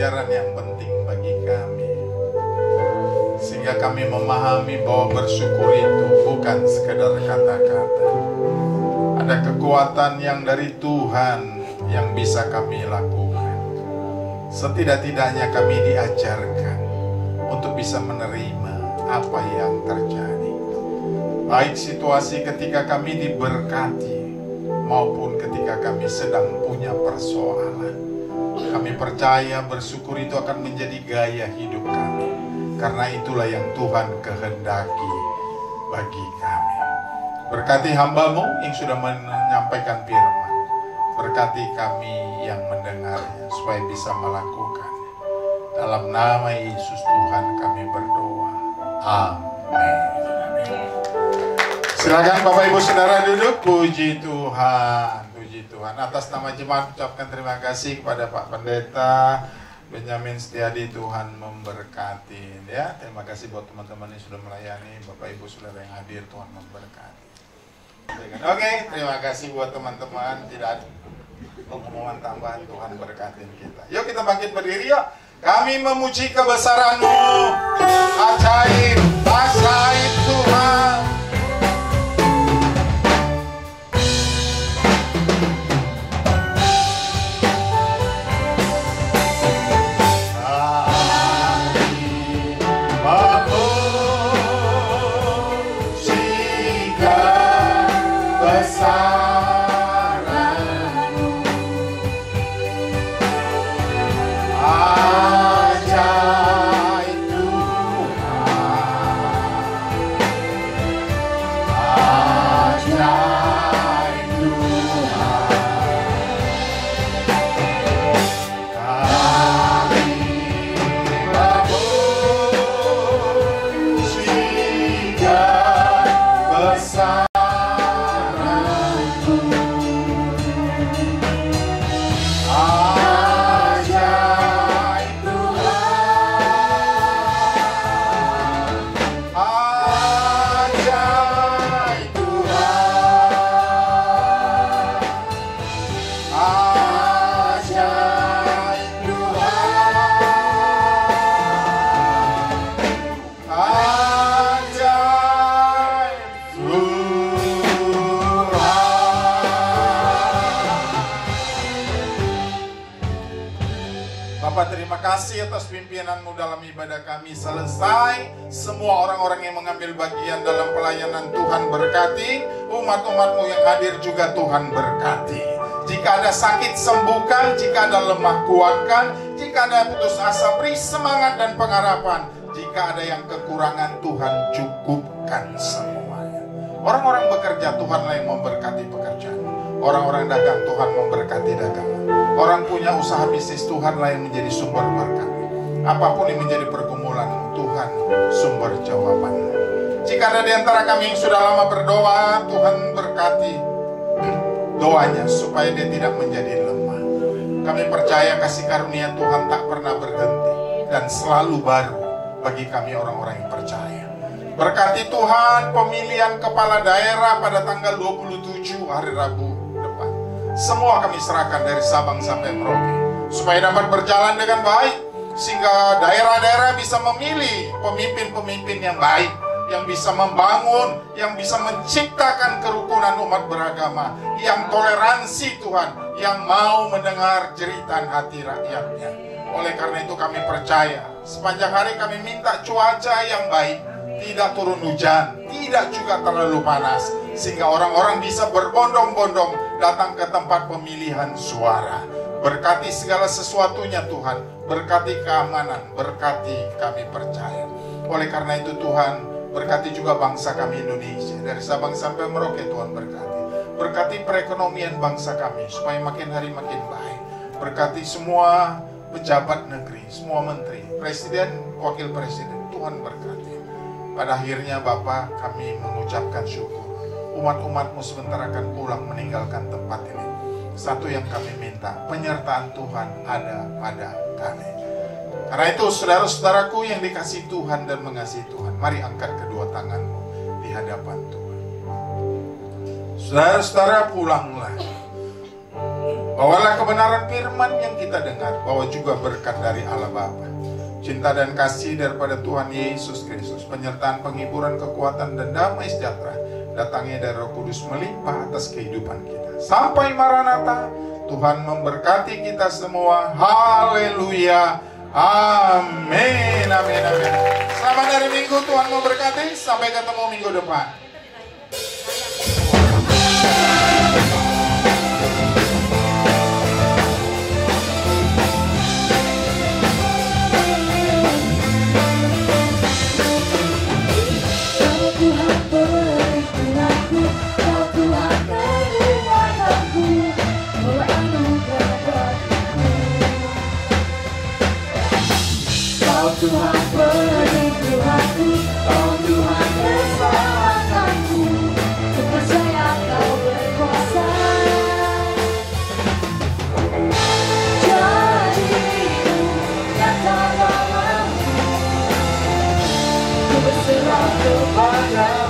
pelajaran yang penting bagi kami, sehingga kami memahami bahwa bersyukur itu bukan sekedar kata-kata. Ada kekuatan yang dari Tuhan yang bisa kami lakukan. Setidak-tidaknya kami diajarkan untuk bisa menerima apa yang terjadi, baik situasi ketika kami diberkati maupun ketika kami sedang punya persoalan. Kami percaya bersyukur itu akan menjadi gaya hidup kami, karena itulah yang Tuhan kehendaki bagi kami. Berkati hamba-Mu yang sudah menyampaikan firman, berkati kami yang mendengarnya supaya bisa melakukannya. Dalam nama Yesus Tuhan kami berdoa. Amin. Silakan Bapak Ibu Saudara duduk. Puji Tuhan, puji Tuhan. Atas nama jemaat ucapkan terima kasih kepada Pak Pendeta Benyamin Setiadi. Tuhan memberkati ya. Terima kasih buat teman-teman yang sudah melayani. Bapak Ibu Saudara yang hadir, Tuhan memberkati. Oke, terima kasih buat teman-teman. Tidak ada pengumuman tambahan, Tuhan berkatin kita. Yuk kita bangkit berdiri yuk. Kami memuji kebesaran-Mu. Ajaib, ajaib Tuhan. Atas pimpinan-Mu dalam ibadah kami selesai. Semua orang-orang yang mengambil bagian dalam pelayanan Tuhan berkati. Umat-umat-Mu yang hadir juga Tuhan berkati. Jika ada sakit sembuhkan, jika ada lemah kuatkan, jika ada putus asa beri semangat dan pengharapan, jika ada yang kekurangan Tuhan cukupkan semuanya. Orang-orang bekerja Tuhanlah yang memberkati pekerjaan. Orang-orang dagang Tuhan memberkati dagangan. Orang punya usaha bisnis Tuhanlah yang menjadi sumber berkat. Apapun yang menjadi pergumulan Tuhan sumber jawabannya. Jika ada di antara kami yang sudah lama berdoa, Tuhan berkati doanya supaya dia tidak menjadi lemah. Kami percaya kasih karunia Tuhan tak pernah berhenti dan selalu baru bagi kami orang-orang yang percaya. Berkati Tuhan pemilihan kepala daerah pada tanggal 27 hari Rabu depan. Semua kami serahkan dari Sabang sampai Merauke supaya dapat berjalan dengan baik, sehingga daerah-daerah bisa memilih pemimpin-pemimpin yang baik, yang bisa membangun, yang bisa menciptakan kerukunan umat beragama, yang toleransi Tuhan, yang mau mendengar jeritan hati rakyatnya. Oleh karena itu kami percaya, sepanjang hari kami minta cuaca yang baik, tidak turun hujan, tidak juga terlalu panas, sehingga orang-orang bisa berbondong-bondong datang ke tempat pemilihan suara. Berkati segala sesuatunya Tuhan, berkati keamanan, berkati kami percaya. Oleh karena itu Tuhan, berkati juga bangsa kami Indonesia, dari Sabang sampai Merauke Tuhan berkati. Berkati perekonomian bangsa kami, supaya makin hari makin baik. Berkati semua pejabat negeri, semua menteri, presiden, wakil presiden, Tuhan berkati. Pada akhirnya Bapa, kami mengucapkan syukur. Umat-umat-Mu sebentar akan pulang meninggalkan tempat ini. Satu yang kami minta, penyertaan Tuhan ada pada kami. Karena itu saudara-saudaraku yang dikasihi Tuhan dan mengasihi Tuhan, mari angkat kedua tanganmu di hadapan Tuhan. Saudara-saudara, pulanglah Bawalah kebenaran firman yang kita dengar, bawa juga berkat dari Allah Bapa, cinta dan kasih daripada Tuhan Yesus Kristus, penyertaan, penghiburan, kekuatan, dan damai sejahtera datangnya dari Roh Kudus melimpah atas kehidupan kita. Sampai Maranatha, Tuhan memberkati kita semua. Haleluya. Amin. Amin. Amin. Selamat hari Minggu, Tuhan memberkati. Sampai ketemu minggu depan. Tuhan beri Tuhanku, oh Tuhan keselamatanku, ku percaya Kau berkuasa. Jadimu nyata dalamku, ku berserah kepada